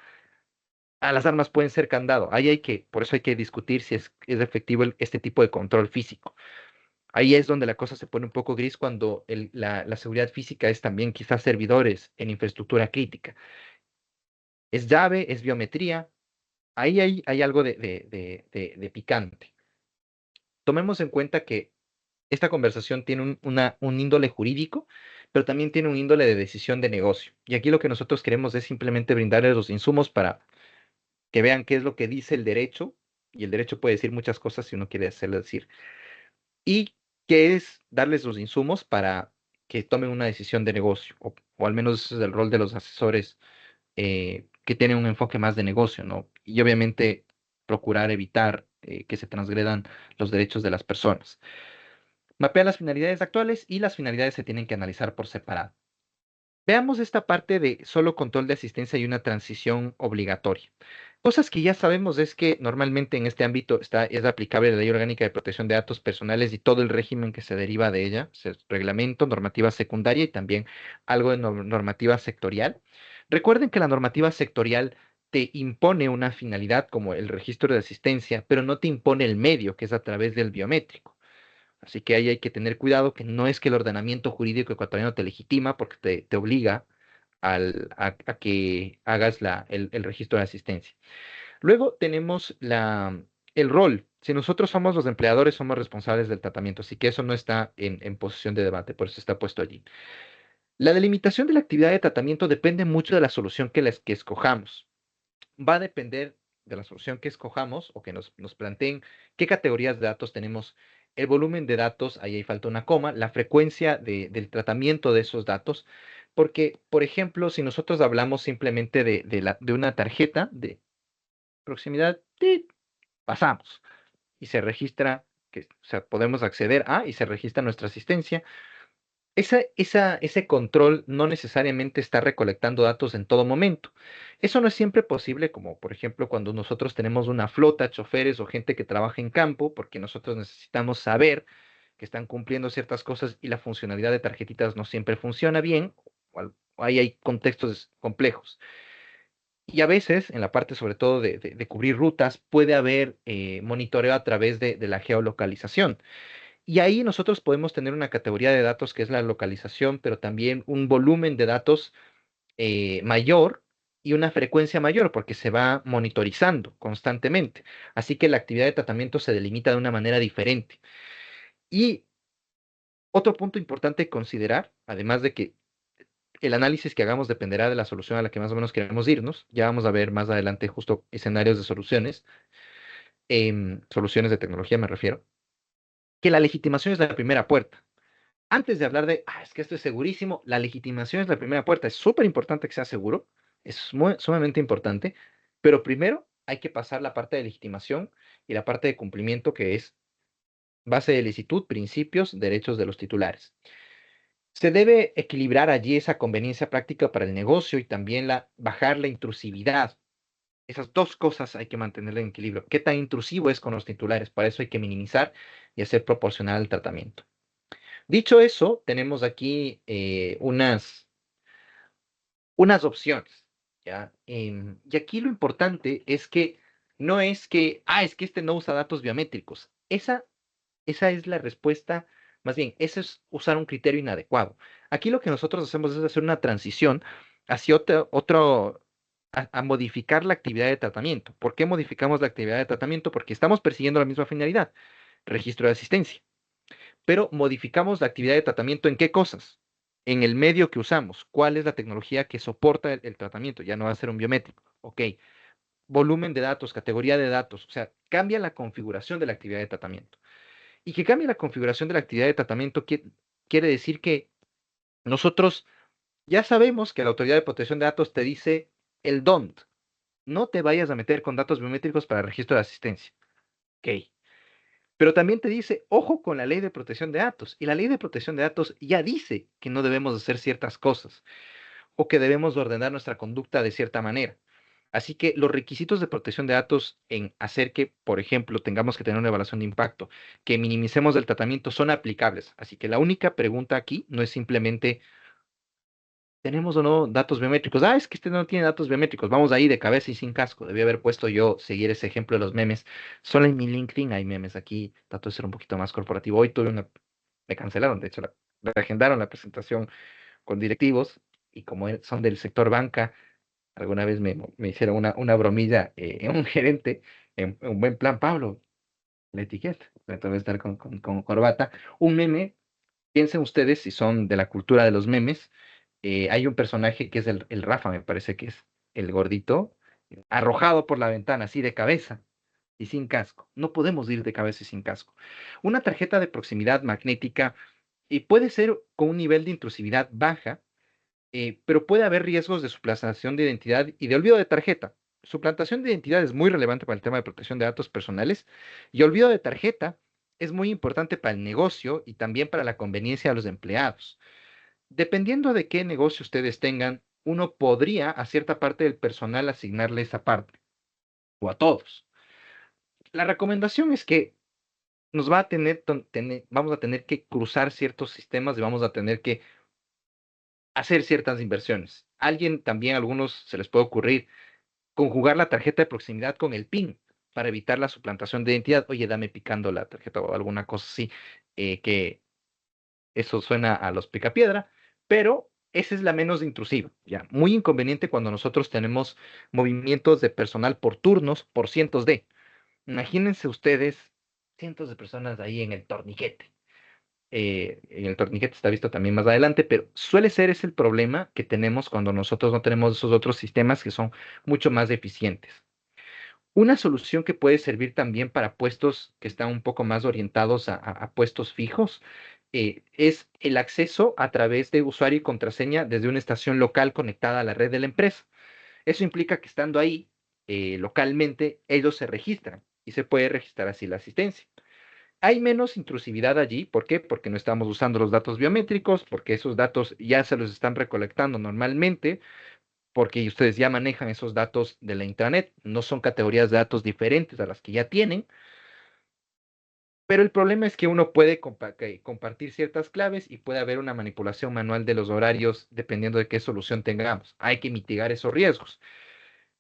Las armas pueden ser candado. Por eso hay que discutir si es efectivo este tipo de control físico. Ahí es donde la cosa se pone un poco gris cuando la seguridad física es también quizás servidores en infraestructura crítica. Es llave, es biometría. Ahí hay algo de picante. Tomemos en cuenta que esta conversación tiene un índole jurídico, pero también tiene un índole de decisión de negocio. Y aquí lo que nosotros queremos es simplemente brindarles los insumos para que vean qué es lo que dice el derecho, y el derecho puede decir muchas cosas si uno quiere hacerlo decir, y qué es darles los insumos para que tomen una decisión de negocio, o al menos ese es el rol de los asesores que tienen un enfoque más de negocio, ¿no? Y obviamente procurar evitar que se transgredan los derechos de las personas. Mapea las finalidades actuales y las finalidades se tienen que analizar por separado. Veamos esta parte de solo control de asistencia y una transición obligatoria. Cosas que ya sabemos es que normalmente en este ámbito es aplicable la Ley Orgánica de Protección de Datos Personales y todo el régimen que se deriva de ella, reglamento, normativa secundaria y también algo de normativa sectorial. Recuerden que la normativa sectorial te impone una finalidad como el registro de asistencia, pero no te impone el medio, que es a través del biométrico. Así que ahí hay que tener cuidado, que no es que el ordenamiento jurídico ecuatoriano te legitima porque te obliga a que hagas el registro de asistencia. Luego tenemos el rol. Si nosotros somos los empleadores, somos responsables del tratamiento, así que eso no está en posición de debate, por eso está puesto allí. La delimitación de la actividad de tratamiento depende mucho de la solución que escojamos. Va a depender de la solución que escojamos o que nos planteen qué categorías de datos tenemos, el volumen de datos, ahí falta una coma, la frecuencia del tratamiento de esos datos, porque, por ejemplo, si nosotros hablamos simplemente de una tarjeta de proximidad, pasamos y se registra, o sea, podemos acceder a y se registra nuestra asistencia. Ese control no necesariamente está recolectando datos en todo momento. Eso no es siempre posible, como por ejemplo cuando nosotros tenemos una flota, choferes o gente que trabaja en campo, porque nosotros necesitamos saber que están cumpliendo ciertas cosas y la funcionalidad de tarjetitas no siempre funciona bien, o ahí hay contextos complejos. Y a veces, en la parte sobre todo de cubrir rutas, puede haber monitoreo a través de la geolocalización. Y ahí nosotros podemos tener una categoría de datos que es la localización, pero también un volumen de datos mayor y una frecuencia mayor, porque se va monitorizando constantemente. Así que la actividad de tratamiento se delimita de una manera diferente. Y otro punto importante considerar, además de que el análisis que hagamos dependerá de la solución a la que más o menos queremos irnos. Ya vamos a ver más adelante justo escenarios de soluciones, soluciones de tecnología me refiero, que la legitimación es la primera puerta. Antes de hablar de, es que esto es segurísimo, la legitimación es la primera puerta. Es súper importante que sea seguro, es sumamente importante, pero primero hay que pasar la parte de legitimación y la parte de cumplimiento que es base de licitud, principios, derechos de los titulares. Se debe equilibrar allí esa conveniencia práctica para el negocio y también bajar la intrusividad. Esas dos cosas hay que mantener en equilibrio. ¿Qué tan intrusivo es con los titulares? Para eso hay que minimizar y hacer proporcional el tratamiento. Dicho eso, tenemos aquí unas opciones, ¿ya? Y aquí lo importante es que no es que, es que este no usa datos biométricos. Esa es la respuesta, más bien, eso es usar un criterio inadecuado. Aquí lo que nosotros hacemos es hacer una transición hacia a modificar la actividad de tratamiento. ¿Por qué modificamos la actividad de tratamiento? Porque estamos persiguiendo la misma finalidad, registro de asistencia, pero modificamos la actividad de tratamiento en qué cosas, en el medio que usamos, cuál es la tecnología que soporta el tratamiento, ya no va a ser un biométrico, ok, volumen de datos, categoría de datos, o sea, cambia la configuración de la actividad de tratamiento. Y que cambie la configuración de la actividad de tratamiento quiere decir que nosotros ya sabemos que la Autoridad de Protección de Datos te dice el don't, no te vayas a meter con datos biométricos para registro de asistencia. Ok. Pero también te dice, ojo con la ley de protección de datos. Y la ley de protección de datos ya dice que no debemos hacer ciertas cosas o que debemos ordenar nuestra conducta de cierta manera. Así que los requisitos de protección de datos en hacer que, por ejemplo, tengamos que tener una evaluación de impacto, que minimicemos el tratamiento, son aplicables. Así que la única pregunta aquí no es simplemente, ¿tenemos o no datos biométricos? Es que este no tiene datos biométricos. Vamos ahí de cabeza y sin casco. Debí haber puesto yo seguir ese ejemplo de los memes. Solo en mi LinkedIn hay memes. Aquí trato de ser un poquito más corporativo. Hoy me cancelaron, de hecho, reagendaron la presentación con directivos y como son del sector banca, alguna vez me hicieron una bromilla un gerente en buen plan, Pablo, la etiqueta, trato de estar con corbata. Un meme, piensen ustedes si son de la cultura de los memes, hay un personaje que es el Rafa, me parece que es el gordito, arrojado por la ventana, así de cabeza y sin casco. No podemos ir de cabeza y sin casco. Una tarjeta de proximidad magnética y puede ser con un nivel de intrusividad baja, pero puede haber riesgos de suplantación de identidad y de olvido de tarjeta. Suplantación de identidad es muy relevante para el tema de protección de datos personales y olvido de tarjeta es muy importante para el negocio y también para la conveniencia de los empleados. Dependiendo de qué negocio ustedes tengan, uno podría a cierta parte del personal asignarle esa parte. o a todos. La recomendación es que nos va a vamos a tener que cruzar ciertos sistemas y vamos a tener que hacer ciertas inversiones. Alguien también, a algunos se les puede ocurrir conjugar la tarjeta de proximidad con el PIN para evitar la suplantación de identidad. Oye, dame picando la tarjeta o alguna cosa así, que eso suena a los picapiedra, pero esa es la menos intrusiva, ya. Muy inconveniente cuando nosotros tenemos movimientos de personal por turnos, por cientos de. Imagínense ustedes cientos de personas ahí en el torniquete. En el torniquete está visto también más adelante, pero suele ser ese el problema que tenemos cuando nosotros no tenemos esos otros sistemas que son mucho más eficientes. Una solución que puede servir también para puestos que están un poco más orientados a puestos fijos es el acceso a través de usuario y contraseña desde una estación local conectada a la red de la empresa. Eso implica que estando ahí localmente, ellos se registran y se puede registrar así la asistencia. Hay menos intrusividad allí. ¿Por qué? Porque no estamos usando los datos biométricos, porque esos datos ya se los están recolectando normalmente, porque ustedes ya manejan esos datos de la intranet, no son categorías de datos diferentes a las que ya tienen, pero el problema es que uno puede compartir ciertas claves y puede haber una manipulación manual de los horarios dependiendo de qué solución tengamos. Hay que mitigar esos riesgos.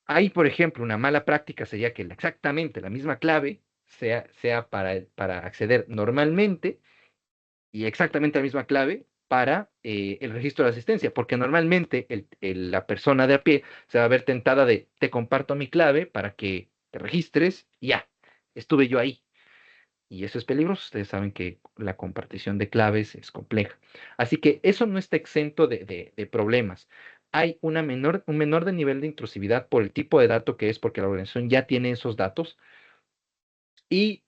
Hay, por ejemplo, una mala práctica sería que exactamente la misma clave sea para acceder normalmente y exactamente la misma clave para el registro de asistencia, porque normalmente la persona de a pie se va a ver tentada de, te comparto mi clave para que te registres, y ya, estuve yo ahí. Y eso es peligroso. Ustedes saben que la compartición de claves es compleja. Así que eso no está exento de problemas. Hay un menor de nivel de intrusividad por el tipo de dato que es, porque la organización ya tiene esos datos, y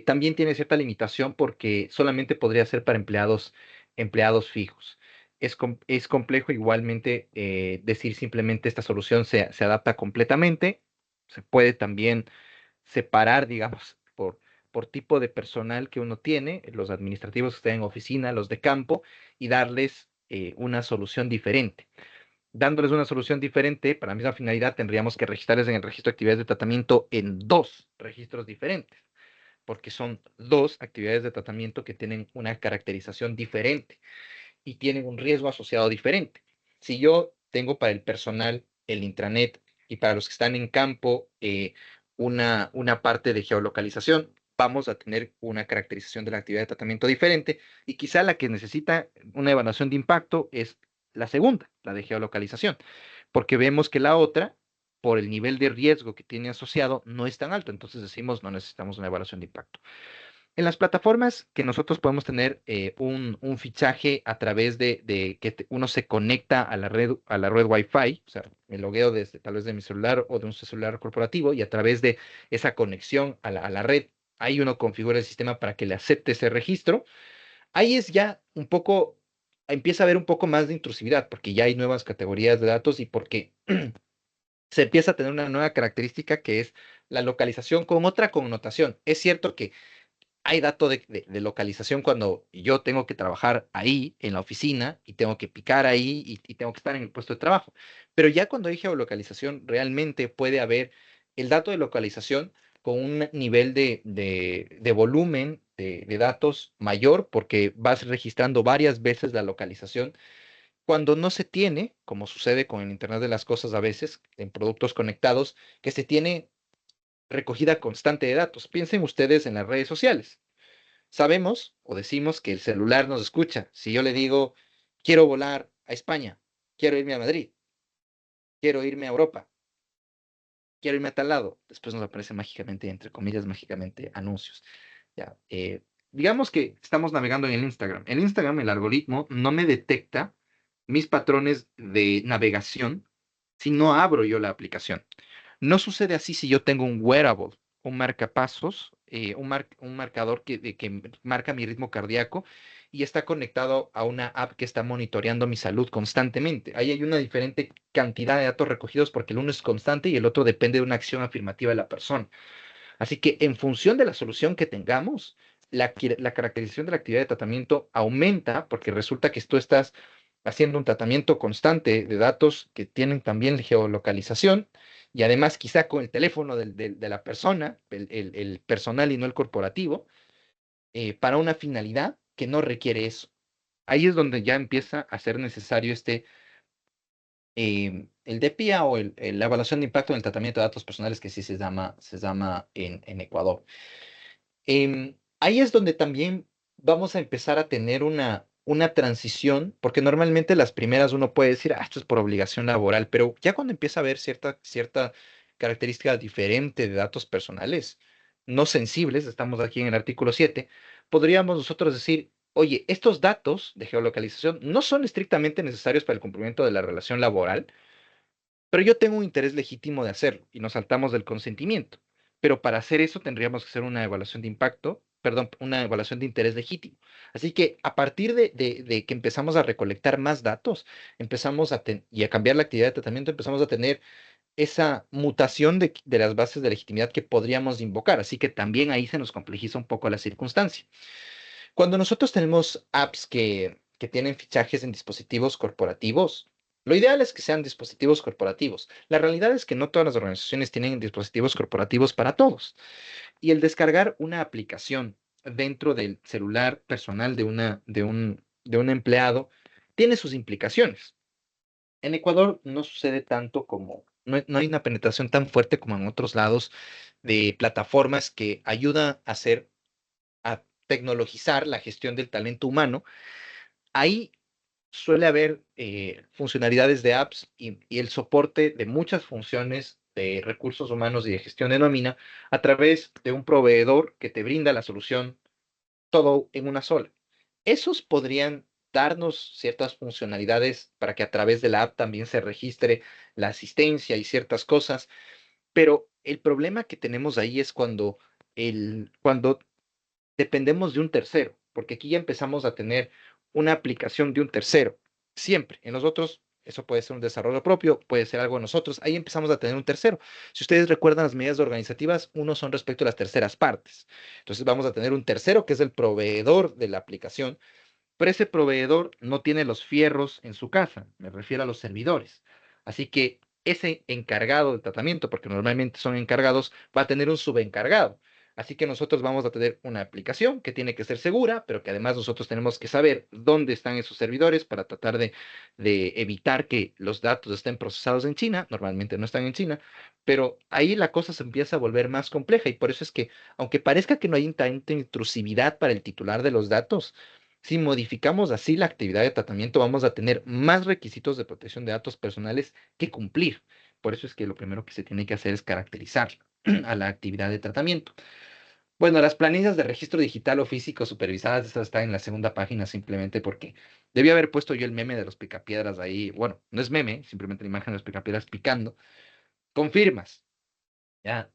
también tiene cierta limitación porque solamente podría ser para empleados fijos. Es complejo igualmente decir simplemente esta solución se adapta completamente. Se puede también separar, digamos, por tipo de personal que uno tiene, los administrativos que están en oficina, los de campo, y darles una solución diferente. Dándoles una solución diferente para la misma finalidad, tendríamos que registrarles en el registro de actividades de tratamiento en dos registros diferentes, porque son dos actividades de tratamiento que tienen una caracterización diferente y tienen un riesgo asociado diferente. Si yo tengo para el personal el intranet y para los que están en campo una parte de geolocalización, vamos a tener una caracterización de la actividad de tratamiento diferente, y quizá la que necesita una evaluación de impacto es la segunda, la de geolocalización, porque vemos que la otra, por el nivel de riesgo que tiene asociado, no es tan alto. Entonces decimos, no necesitamos una evaluación de impacto. En las plataformas que nosotros podemos tener un fichaje a través de que uno se conecta a la red Wi-Fi, o sea, me logueo desde tal vez de mi celular o de un celular corporativo, y a través de esa conexión a la red, ahí uno configura el sistema para que le acepte ese registro. Ahí es ya un poco, empieza a haber un poco más de intrusividad, porque ya hay nuevas categorías de datos y porque se empieza a tener una nueva característica que es la localización con otra connotación. Es cierto que hay dato de localización cuando yo tengo que trabajar ahí en la oficina y tengo que picar ahí y tengo que estar en el puesto de trabajo. Pero ya cuando hay geolocalización, realmente puede haber el dato de localización con un nivel de volumen de datos mayor, porque vas registrando varias veces la localización. Cuando no se tiene, como sucede con el Internet de las Cosas a veces, en productos conectados, que se tiene recogida constante de datos. Piensen ustedes en las redes sociales. Sabemos o decimos que el celular nos escucha. Si yo le digo, quiero volar a España, quiero irme a Madrid, quiero irme a Europa, quiero irme a tal lado, después nos aparece mágicamente, entre comillas, mágicamente, anuncios. Ya, digamos que estamos navegando en el Instagram. El Instagram, el algoritmo, no me detecta mis patrones de navegación si no abro yo la aplicación. No sucede así si yo tengo un wearable, un marcapasos, un marcador que marca mi ritmo cardíaco y está conectado a una app que está monitoreando mi salud constantemente. Ahí hay una diferente cantidad de datos recogidos porque el uno es constante y el otro depende de una acción afirmativa de la persona. Así que en función de la solución que tengamos, la caracterización de la actividad de tratamiento aumenta porque resulta que tú estás haciendo un tratamiento constante de datos que tienen también geolocalización y además quizá con el teléfono de la persona, el personal y no el corporativo, para una finalidad que no requiere eso. Ahí es donde ya empieza a ser necesario el DPIA o la evaluación de impacto en el tratamiento de datos personales, que sí se llama en Ecuador. Ahí es donde también vamos a empezar a tener una transición, porque normalmente las primeras uno puede decir, esto es por obligación laboral, pero ya cuando empieza a haber cierta característica diferente de datos personales, no sensibles, estamos aquí en el artículo 7, podríamos nosotros decir, oye, estos datos de geolocalización no son estrictamente necesarios para el cumplimiento de la relación laboral, pero yo tengo un interés legítimo de hacerlo y nos saltamos del consentimiento. Pero para hacer eso tendríamos que hacer una evaluación de impacto, perdón, una evaluación de interés legítimo. Así que a partir de que empezamos a recolectar más datos, y a cambiar la actividad de tratamiento, empezamos a tener esa mutación de las bases de legitimidad que podríamos invocar. Así que también ahí se nos complejiza un poco la circunstancia. Cuando nosotros tenemos apps que tienen fichajes en dispositivos corporativos, lo ideal es que sean dispositivos corporativos. La realidad es que no todas las organizaciones tienen dispositivos corporativos para todos. Y el descargar una aplicación dentro del celular personal de un empleado tiene sus implicaciones. En Ecuador no sucede tanto no hay una penetración tan fuerte como en otros lados de plataformas que ayudan a tecnologizar la gestión del talento humano. Ahí suele haber funcionalidades de apps y el soporte de muchas funciones de recursos humanos y de gestión de nómina a través de un proveedor que te brinda la solución todo en una sola. Esos podrían darnos ciertas funcionalidades para que a través de la app también se registre la asistencia y ciertas cosas, pero el problema que tenemos ahí es cuando dependemos de un tercero, porque aquí ya empezamos a tener una aplicación de un tercero, siempre. En nosotros, eso puede ser un desarrollo propio, puede ser algo de nosotros, ahí empezamos a tener un tercero. Si ustedes recuerdan las medidas organizativas, uno son respecto a las terceras partes. Entonces vamos a tener un tercero que es el proveedor de la aplicación, pero ese proveedor no tiene los fierros en su casa, me refiero a los servidores. Así que ese encargado del tratamiento, porque normalmente son encargados, va a tener un subencargado. Así que nosotros vamos a tener una aplicación que tiene que ser segura, pero que además nosotros tenemos que saber dónde están esos servidores para tratar de evitar que los datos estén procesados en China. Normalmente no están en China, pero ahí la cosa se empieza a volver más compleja y por eso es que, aunque parezca que no hay tanta intrusividad para el titular de los datos, si modificamos así la actividad de tratamiento, vamos a tener más requisitos de protección de datos personales que cumplir. Por eso es que lo primero que se tiene que hacer es caracterizar a la actividad de tratamiento. Bueno, las planillas de registro digital o físico supervisadas, estas están en la segunda página simplemente porque debí haber puesto yo el meme de los picapiedras ahí. Bueno, no es meme, simplemente la imagen de los picapiedras picando. Confirmas. Ya.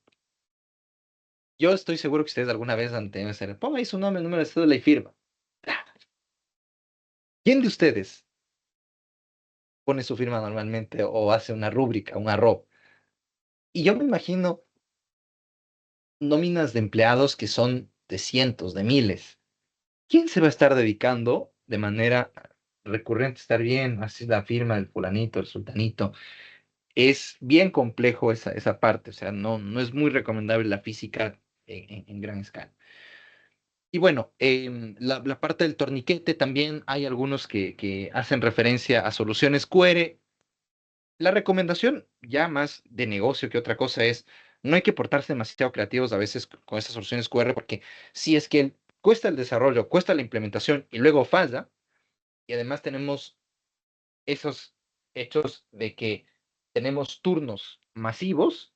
Yo estoy seguro que ustedes alguna vez han tenido que hacer, ponga ahí su nombre, el número de cédula y firma. ¿Quién de ustedes pone su firma normalmente o hace una rúbrica, un arroba? Y yo me imagino nóminas de empleados que son de cientos, de miles. ¿Quién se va a estar dedicando de manera recurrente a estar bien? Así la firma del fulanito, el sultanito. Es bien complejo esa parte, o sea, no es muy recomendable la física en gran escala. Y bueno, la parte del torniquete también hay algunos que hacen referencia a soluciones QR. La recomendación, ya más de negocio que otra cosa, es no hay que portarse demasiado creativos a veces con estas soluciones QR, porque si es que cuesta el desarrollo, cuesta la implementación y luego falla, y además tenemos esos hechos de que tenemos turnos masivos,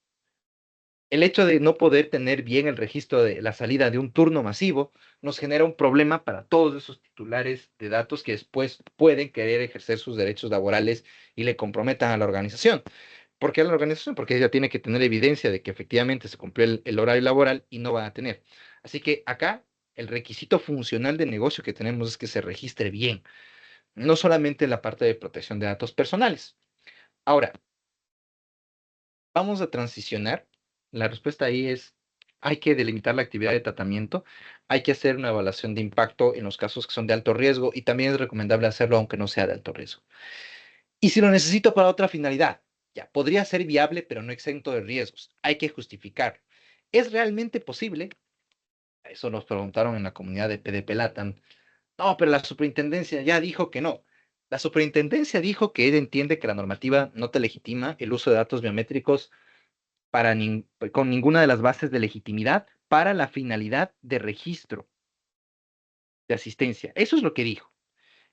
el hecho de no poder tener bien el registro de la salida de un turno masivo nos genera un problema para todos esos titulares de datos que después pueden querer ejercer sus derechos laborales y le comprometan a la organización. ¿Por qué a la organización? Porque ella tiene que tener evidencia de que efectivamente se cumplió el horario laboral y no va a tener. Así que acá el requisito funcional de negocio que tenemos es que se registre bien, no solamente en la parte de protección de datos personales. Ahora, vamos a transicionar. La respuesta ahí es hay que delimitar la actividad de tratamiento, hay que hacer una evaluación de impacto en los casos que son de alto riesgo y también es recomendable hacerlo aunque no sea de alto riesgo. Y si lo necesito para otra finalidad, ya, podría ser viable, pero no exento de riesgos. Hay que justificar. ¿Es realmente posible? Eso nos preguntaron en la comunidad de PDP Latam. No, pero la superintendencia ya dijo que no. La superintendencia dijo que él entiende que la normativa no te legitima el uso de datos biométricos con ninguna de las bases de legitimidad para la finalidad de registro de asistencia. Eso es lo que dijo.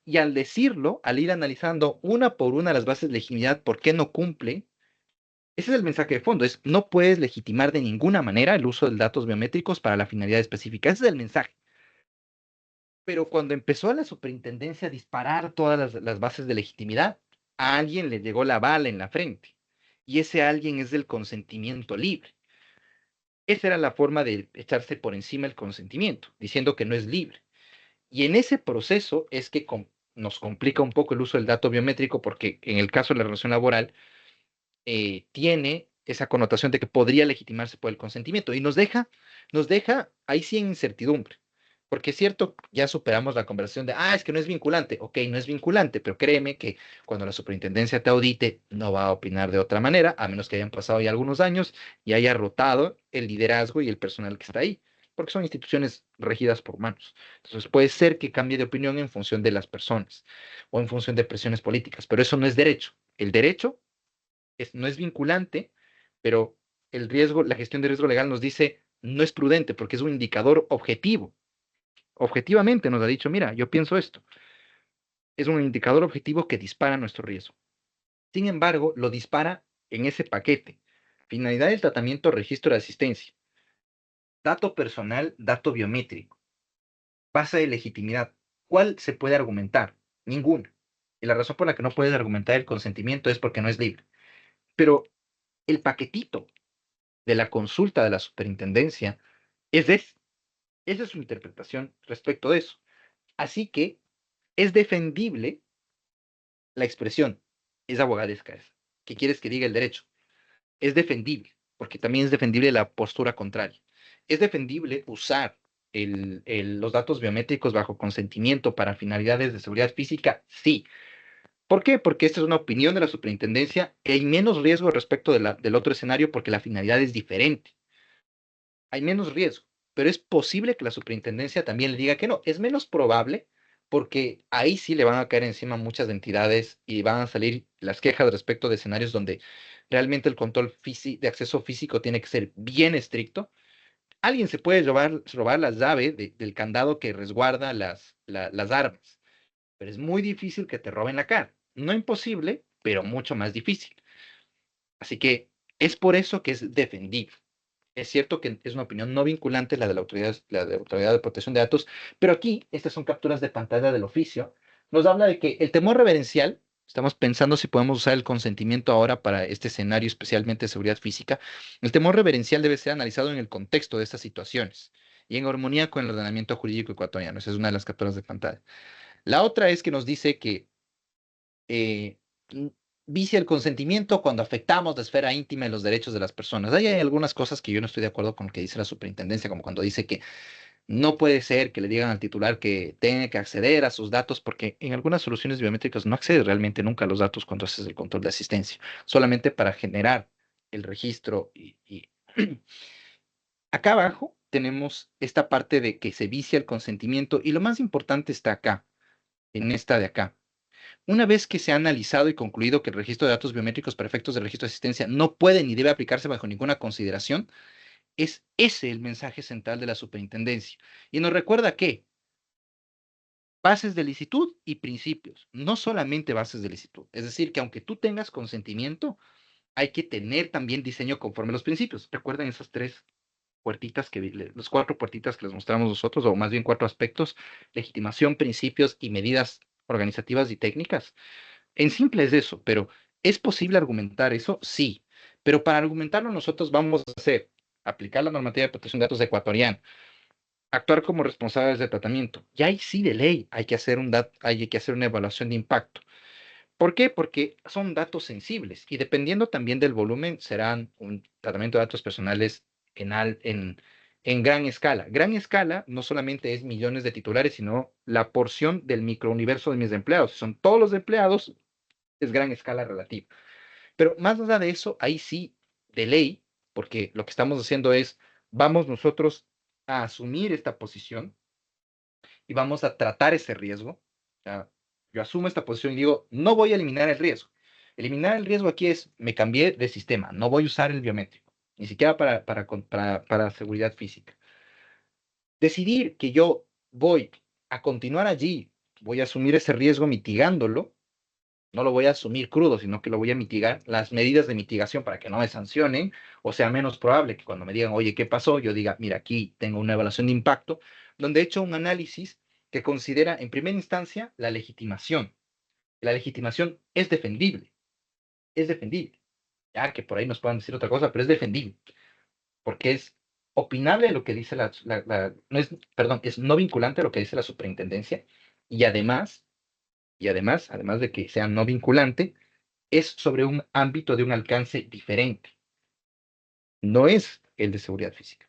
Y al decirlo, al ir analizando una por una las bases de legitimidad, ¿por qué no cumple? Ese es el mensaje de fondo, es no puedes legitimar de ninguna manera el uso de datos biométricos para la finalidad específica. Ese es el mensaje. Pero cuando empezó a la superintendencia a disparar todas las bases de legitimidad, a alguien le llegó la bala en la frente. Y ese alguien es el consentimiento libre. Esa era la forma de echarse por encima el consentimiento, diciendo que no es libre. Y en ese proceso es que nos complica un poco el uso del dato biométrico porque en el caso de la relación laboral tiene esa connotación de que podría legitimarse por el consentimiento y nos deja ahí sí en incertidumbre. Porque es cierto, ya superamos la conversación de, es que no es vinculante. Ok, no es vinculante, pero créeme que cuando la superintendencia te audite, no va a opinar de otra manera, a menos que hayan pasado ya algunos años y haya rotado el liderazgo y el personal que está ahí, porque son instituciones regidas por humanos. Entonces puede ser que cambie de opinión en función de las personas o en función de presiones políticas, pero eso no es derecho. El derecho no es vinculante, pero el riesgo, la gestión de riesgo legal nos dice no es prudente porque es un indicador objetivo. Objetivamente nos ha dicho, mira, yo pienso esto. Es un indicador objetivo que dispara nuestro riesgo. Sin embargo, lo dispara en ese paquete. Finalidad del tratamiento, registro de asistencia. Dato personal, dato biométrico. Base de legitimidad. ¿Cuál se puede argumentar? Ninguna. Y la razón por la que no puedes argumentar el consentimiento es porque no es libre. Pero el paquetito de la consulta de la superintendencia es esa es su interpretación respecto de eso. Así que es defendible la expresión, es abogadesca esa. ¿Qué quieres que diga el derecho? Es defendible, porque también es defendible la postura contraria. Es defendible usar los datos biométricos bajo consentimiento para finalidades de seguridad física, sí. ¿Por qué? Porque esta es una opinión de la superintendencia y hay menos riesgo respecto del otro escenario porque la finalidad es diferente. Hay menos riesgo, pero es posible que la superintendencia también le diga que no. Es menos probable porque ahí sí le van a caer encima muchas entidades y van a salir las quejas respecto de escenarios donde realmente el control de acceso físico tiene que ser bien estricto. Alguien se puede robar la llave del candado que resguarda las armas, pero es muy difícil que te roben la cara. No imposible, pero mucho más difícil. Así que es por eso que es defendible. Es cierto que es una opinión no vinculante la de la Autoridad de Protección de Datos, pero aquí, estas son capturas de pantalla del oficio, nos habla de que el temor reverencial, estamos pensando si podemos usar el consentimiento ahora para este escenario, especialmente de seguridad física, el temor reverencial debe ser analizado en el contexto de estas situaciones y en armonía con el ordenamiento jurídico ecuatoriano. Esa es una de las capturas de pantalla. La otra es que nos dice que eh, vicia el consentimiento cuando afectamos la esfera íntima y los derechos de las personas. Ahí hay algunas cosas que yo no estoy de acuerdo con lo que dice la superintendencia, como cuando dice que no puede ser que le digan al titular que tiene que acceder a sus datos, porque en algunas soluciones biométricas no accedes realmente nunca a los datos cuando haces el control de asistencia, solamente para generar el registro. Acá abajo tenemos esta parte de que se vicia el consentimiento y lo más importante está acá, en esta de acá. Una vez que se ha analizado y concluido que el registro de datos biométricos para efectos del registro de asistencia no puede ni debe aplicarse bajo ninguna consideración, es ese el mensaje central de la superintendencia. Y nos recuerda que bases de licitud y principios, no solamente bases de licitud. Es decir, que aunque tú tengas consentimiento, hay que tener también diseño conforme a los principios. ¿Recuerdan esas tres puertitas los cuatro puertitas que les mostramos nosotros, o más bien cuatro aspectos: legitimación, principios y medidas organizativas y técnicas? En simple es eso, pero ¿es posible argumentar eso? Sí, pero para argumentarlo nosotros vamos a hacer, aplicar la normativa de protección de datos ecuatoriana, actuar como responsables de tratamiento. Y ahí sí de ley hay que hacer una evaluación de impacto. ¿Por qué? Porque son datos sensibles y dependiendo también del volumen serán un tratamiento de datos personales en en gran escala. Gran escala no solamente es millones de titulares, sino la porción del microuniverso de mis empleados. Si son todos los empleados, es gran escala relativa. Pero más allá de eso, ahí sí, de ley, porque lo que estamos haciendo es, vamos nosotros a asumir esta posición y vamos a tratar ese riesgo. O sea, yo asumo esta posición y digo, no voy a eliminar el riesgo. Eliminar el riesgo aquí es, me cambié de sistema, no voy a usar el biométrico, ni siquiera para seguridad física. Decidir que yo voy a continuar allí, voy a asumir ese riesgo mitigándolo, no lo voy a asumir crudo, sino que lo voy a mitigar, las medidas de mitigación para que no me sancionen, o sea menos probable que cuando me digan, oye, ¿qué pasó? Yo diga, mira, aquí tengo una evaluación de impacto, donde he hecho un análisis que considera en primera instancia la legitimación. La legitimación es defendible. Ya que por ahí nos puedan decir otra cosa, pero es defendible, porque es opinable lo que dice no es, perdón, es no vinculante lo que dice la superintendencia, y además de que sea no vinculante, es sobre un ámbito de un alcance diferente, no es el de seguridad física.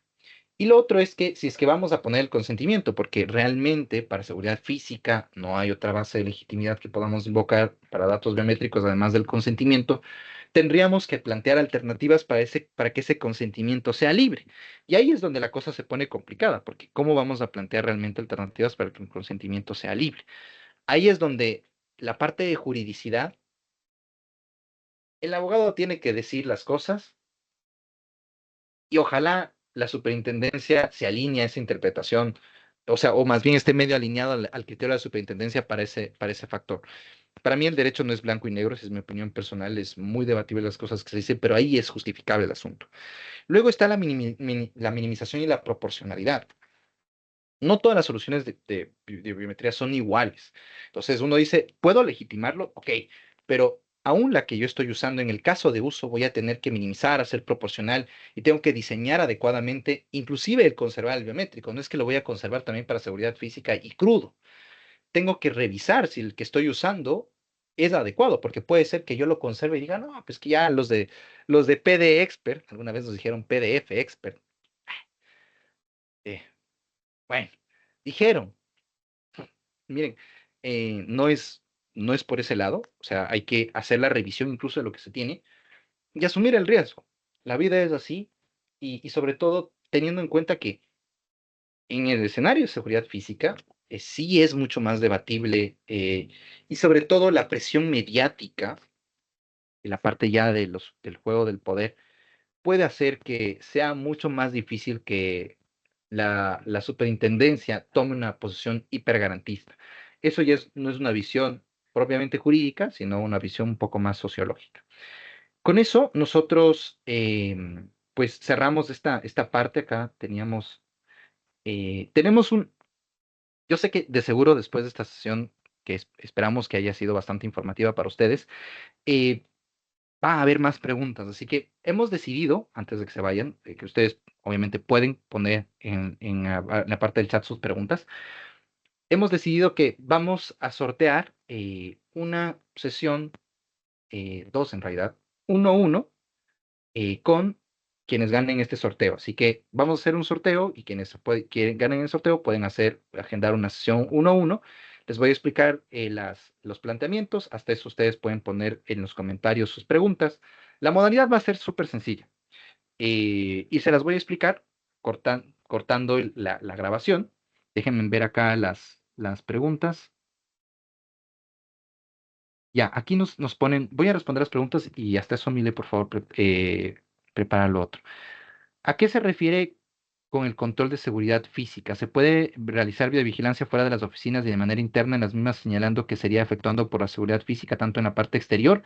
Y lo otro es que si es que vamos a poner el consentimiento, porque realmente para seguridad física no hay otra base de legitimidad que podamos invocar para datos biométricos, además del consentimiento, tendríamos que plantear alternativas para que ese consentimiento sea libre. Y ahí es donde la cosa se pone complicada, porque ¿cómo vamos a plantear realmente alternativas para que el consentimiento sea libre? Ahí es donde la parte de juridicidad, el abogado tiene que decir las cosas y ojalá la superintendencia se alinee a esa interpretación, o sea, o más bien esté medio alineado al criterio de la superintendencia para ese factor. Para mí el derecho no es blanco y negro, esa es mi opinión personal, es muy debatible las cosas que se dicen, pero ahí es justificable el asunto. Luego está la minimización y la proporcionalidad. No todas las soluciones de biometría son iguales. Entonces uno dice, ¿puedo legitimarlo? Ok, pero aún la que yo estoy usando en el caso de uso voy a tener que minimizar, hacer proporcional y tengo que diseñar adecuadamente, inclusive el conservar el biométrico. No es que lo voy a conservar también para seguridad física y crudo. Tengo que revisar si el que estoy usando es adecuado, porque puede ser que yo lo conserve y diga, no, pues que ya los de PD Expert, alguna vez nos dijeron PDF Expert. Eh, bueno, dijeron. Miren, no no es por ese lado, o sea, hay que hacer la revisión incluso de lo que se tiene y asumir el riesgo. La vida es así y sobre todo teniendo en cuenta que en el escenario de seguridad física sí es mucho más debatible y sobre todo la presión mediática, y la parte ya del juego del poder, puede hacer que sea mucho más difícil que la superintendencia tome una posición hipergarantista. Eso ya no es una visión propiamente jurídica, sino una visión un poco más sociológica. Con eso, nosotros pues cerramos esta parte acá. Tenemos yo sé que de seguro después de esta sesión, que esperamos que haya sido bastante informativa para ustedes, eh, va a haber más preguntas. Así que hemos decidido, antes de que se vayan, que ustedes obviamente pueden poner en la parte del chat sus preguntas. Hemos decidido que vamos a sortear una sesión, dos en realidad, uno a uno, con quienes ganen este sorteo. Así que vamos a hacer un sorteo y quienes ganen el sorteo pueden agendar una sesión uno a uno. Les voy a explicar los planteamientos. Hasta eso ustedes pueden poner en los comentarios sus preguntas. La modalidad va a ser súper sencilla y se las voy a explicar cortando la grabación. Déjenme ver acá las preguntas. Ya, aquí nos ponen, voy a responder las preguntas y hasta eso, Mile, por favor, prepara lo otro. ¿A qué se refiere con el control de seguridad física? ¿Se puede realizar videovigilancia fuera de las oficinas y de manera interna en las mismas, señalando que sería efectuando por la seguridad física tanto en la parte exterior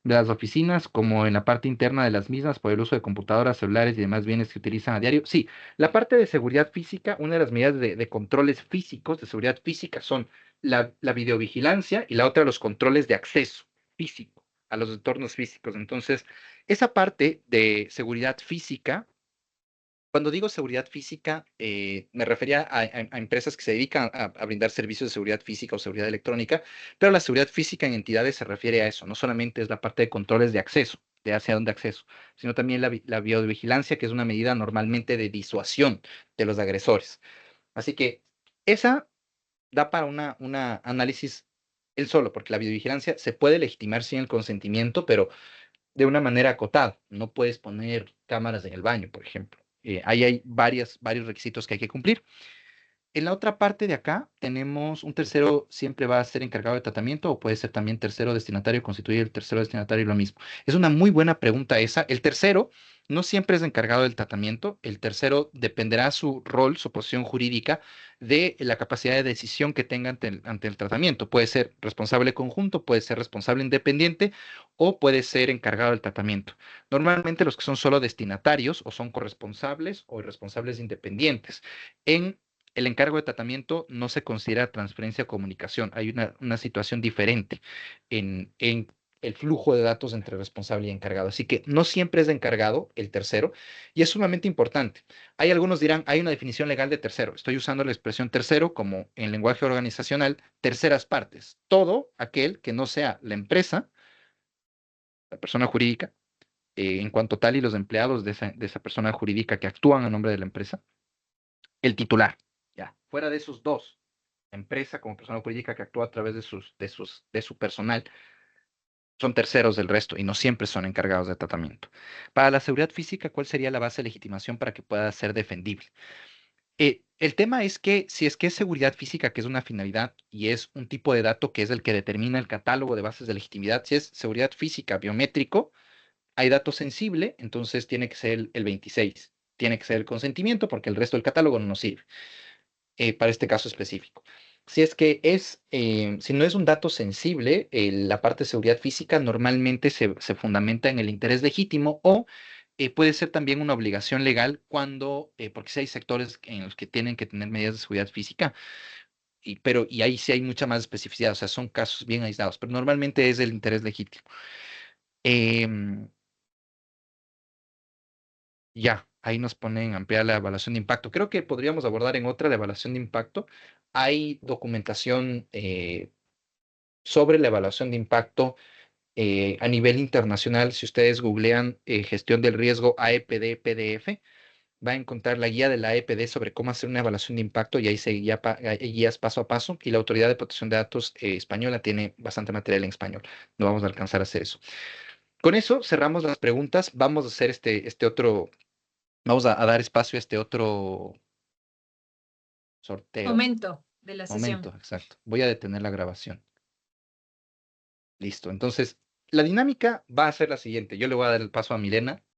de las oficinas como en la parte interna de las mismas por el uso de computadoras, celulares y demás bienes que utilizan a diario? Sí, la parte de seguridad física, una de las medidas de controles físicos de seguridad física son la videovigilancia y la otra los controles de acceso físico a los entornos físicos. Entonces, esa parte de seguridad física, cuando digo seguridad física, me refería a empresas que se dedican a brindar servicios de seguridad física o seguridad electrónica, pero la seguridad física en entidades se refiere a eso, no solamente es la parte de controles de acceso, de hacia dónde acceso, sino también la videovigilancia, que es una medida normalmente de disuasión de los agresores. Así que esa da para una análisis él solo, porque la videovigilancia se puede legitimar sin el consentimiento, pero de una manera acotada. No puedes poner cámaras en el baño, por ejemplo. Ahí hay varios requisitos que hay que cumplir. En la otra parte de acá tenemos un tercero siempre va a ser encargado de tratamiento o puede ser también tercero destinatario, constituye el tercero destinatario lo mismo. Es una muy buena pregunta esa. El tercero no siempre es encargado del tratamiento. El tercero dependerá su rol, su posición jurídica de la capacidad de decisión que tenga ante el tratamiento. Puede ser responsable conjunto, puede ser responsable independiente o puede ser encargado del tratamiento. Normalmente los que son solo destinatarios o son corresponsables o irresponsables independientes. En el encargo de tratamiento no se considera transferencia o comunicación. Hay una situación diferente en el flujo de datos entre responsable y encargado. Así que no siempre es de encargado el tercero y es sumamente importante. Hay algunos dirán, hay una definición legal de tercero. Estoy usando la expresión tercero como en lenguaje organizacional, terceras partes. Todo aquel que no sea la empresa, la persona jurídica, en cuanto tal y los empleados de esa persona jurídica que actúan a nombre de la empresa, el titular. Ya, fuera de esos dos, empresa como persona jurídica que actúa a través de su personal, son terceros del resto y no siempre son encargados de tratamiento. Para la seguridad física, ¿cuál sería la base de legitimación para que pueda ser defendible? El tema es que si es que es seguridad física, que es una finalidad y es un tipo de dato que es el que determina el catálogo de bases de legitimidad, si es seguridad física biométrico, hay dato sensible, entonces tiene que ser el 26. Tiene que ser el consentimiento porque el resto del catálogo no nos sirve. Para este caso específico. Si no es un dato sensible, la parte de seguridad física normalmente se fundamenta en el interés legítimo o puede ser también una obligación legal porque si hay sectores en los que tienen que tener medidas de seguridad física, y ahí sí hay mucha más especificidad, o sea, son casos bien aislados, pero normalmente es el interés legítimo. Em, Ya, ahí nos ponen ampliar la evaluación de impacto. Creo que podríamos abordar en otra la evaluación de impacto. Hay documentación sobre la evaluación de impacto a nivel internacional. Si ustedes googlean gestión del riesgo AEPD PDF, va a encontrar la guía de la AEPD sobre cómo hacer una evaluación de impacto y ahí se hay guías paso a paso. Y la Autoridad de Protección de Datos española tiene bastante material en español. No vamos a alcanzar a hacer eso. Con eso cerramos las preguntas. Vamos a hacer este otro. Vamos a dar espacio a este otro sorteo. Momento de la Momento, sesión. exacto. Voy a detener la grabación. Listo. Entonces, la dinámica va a ser la siguiente. Yo le voy a dar el paso a Milena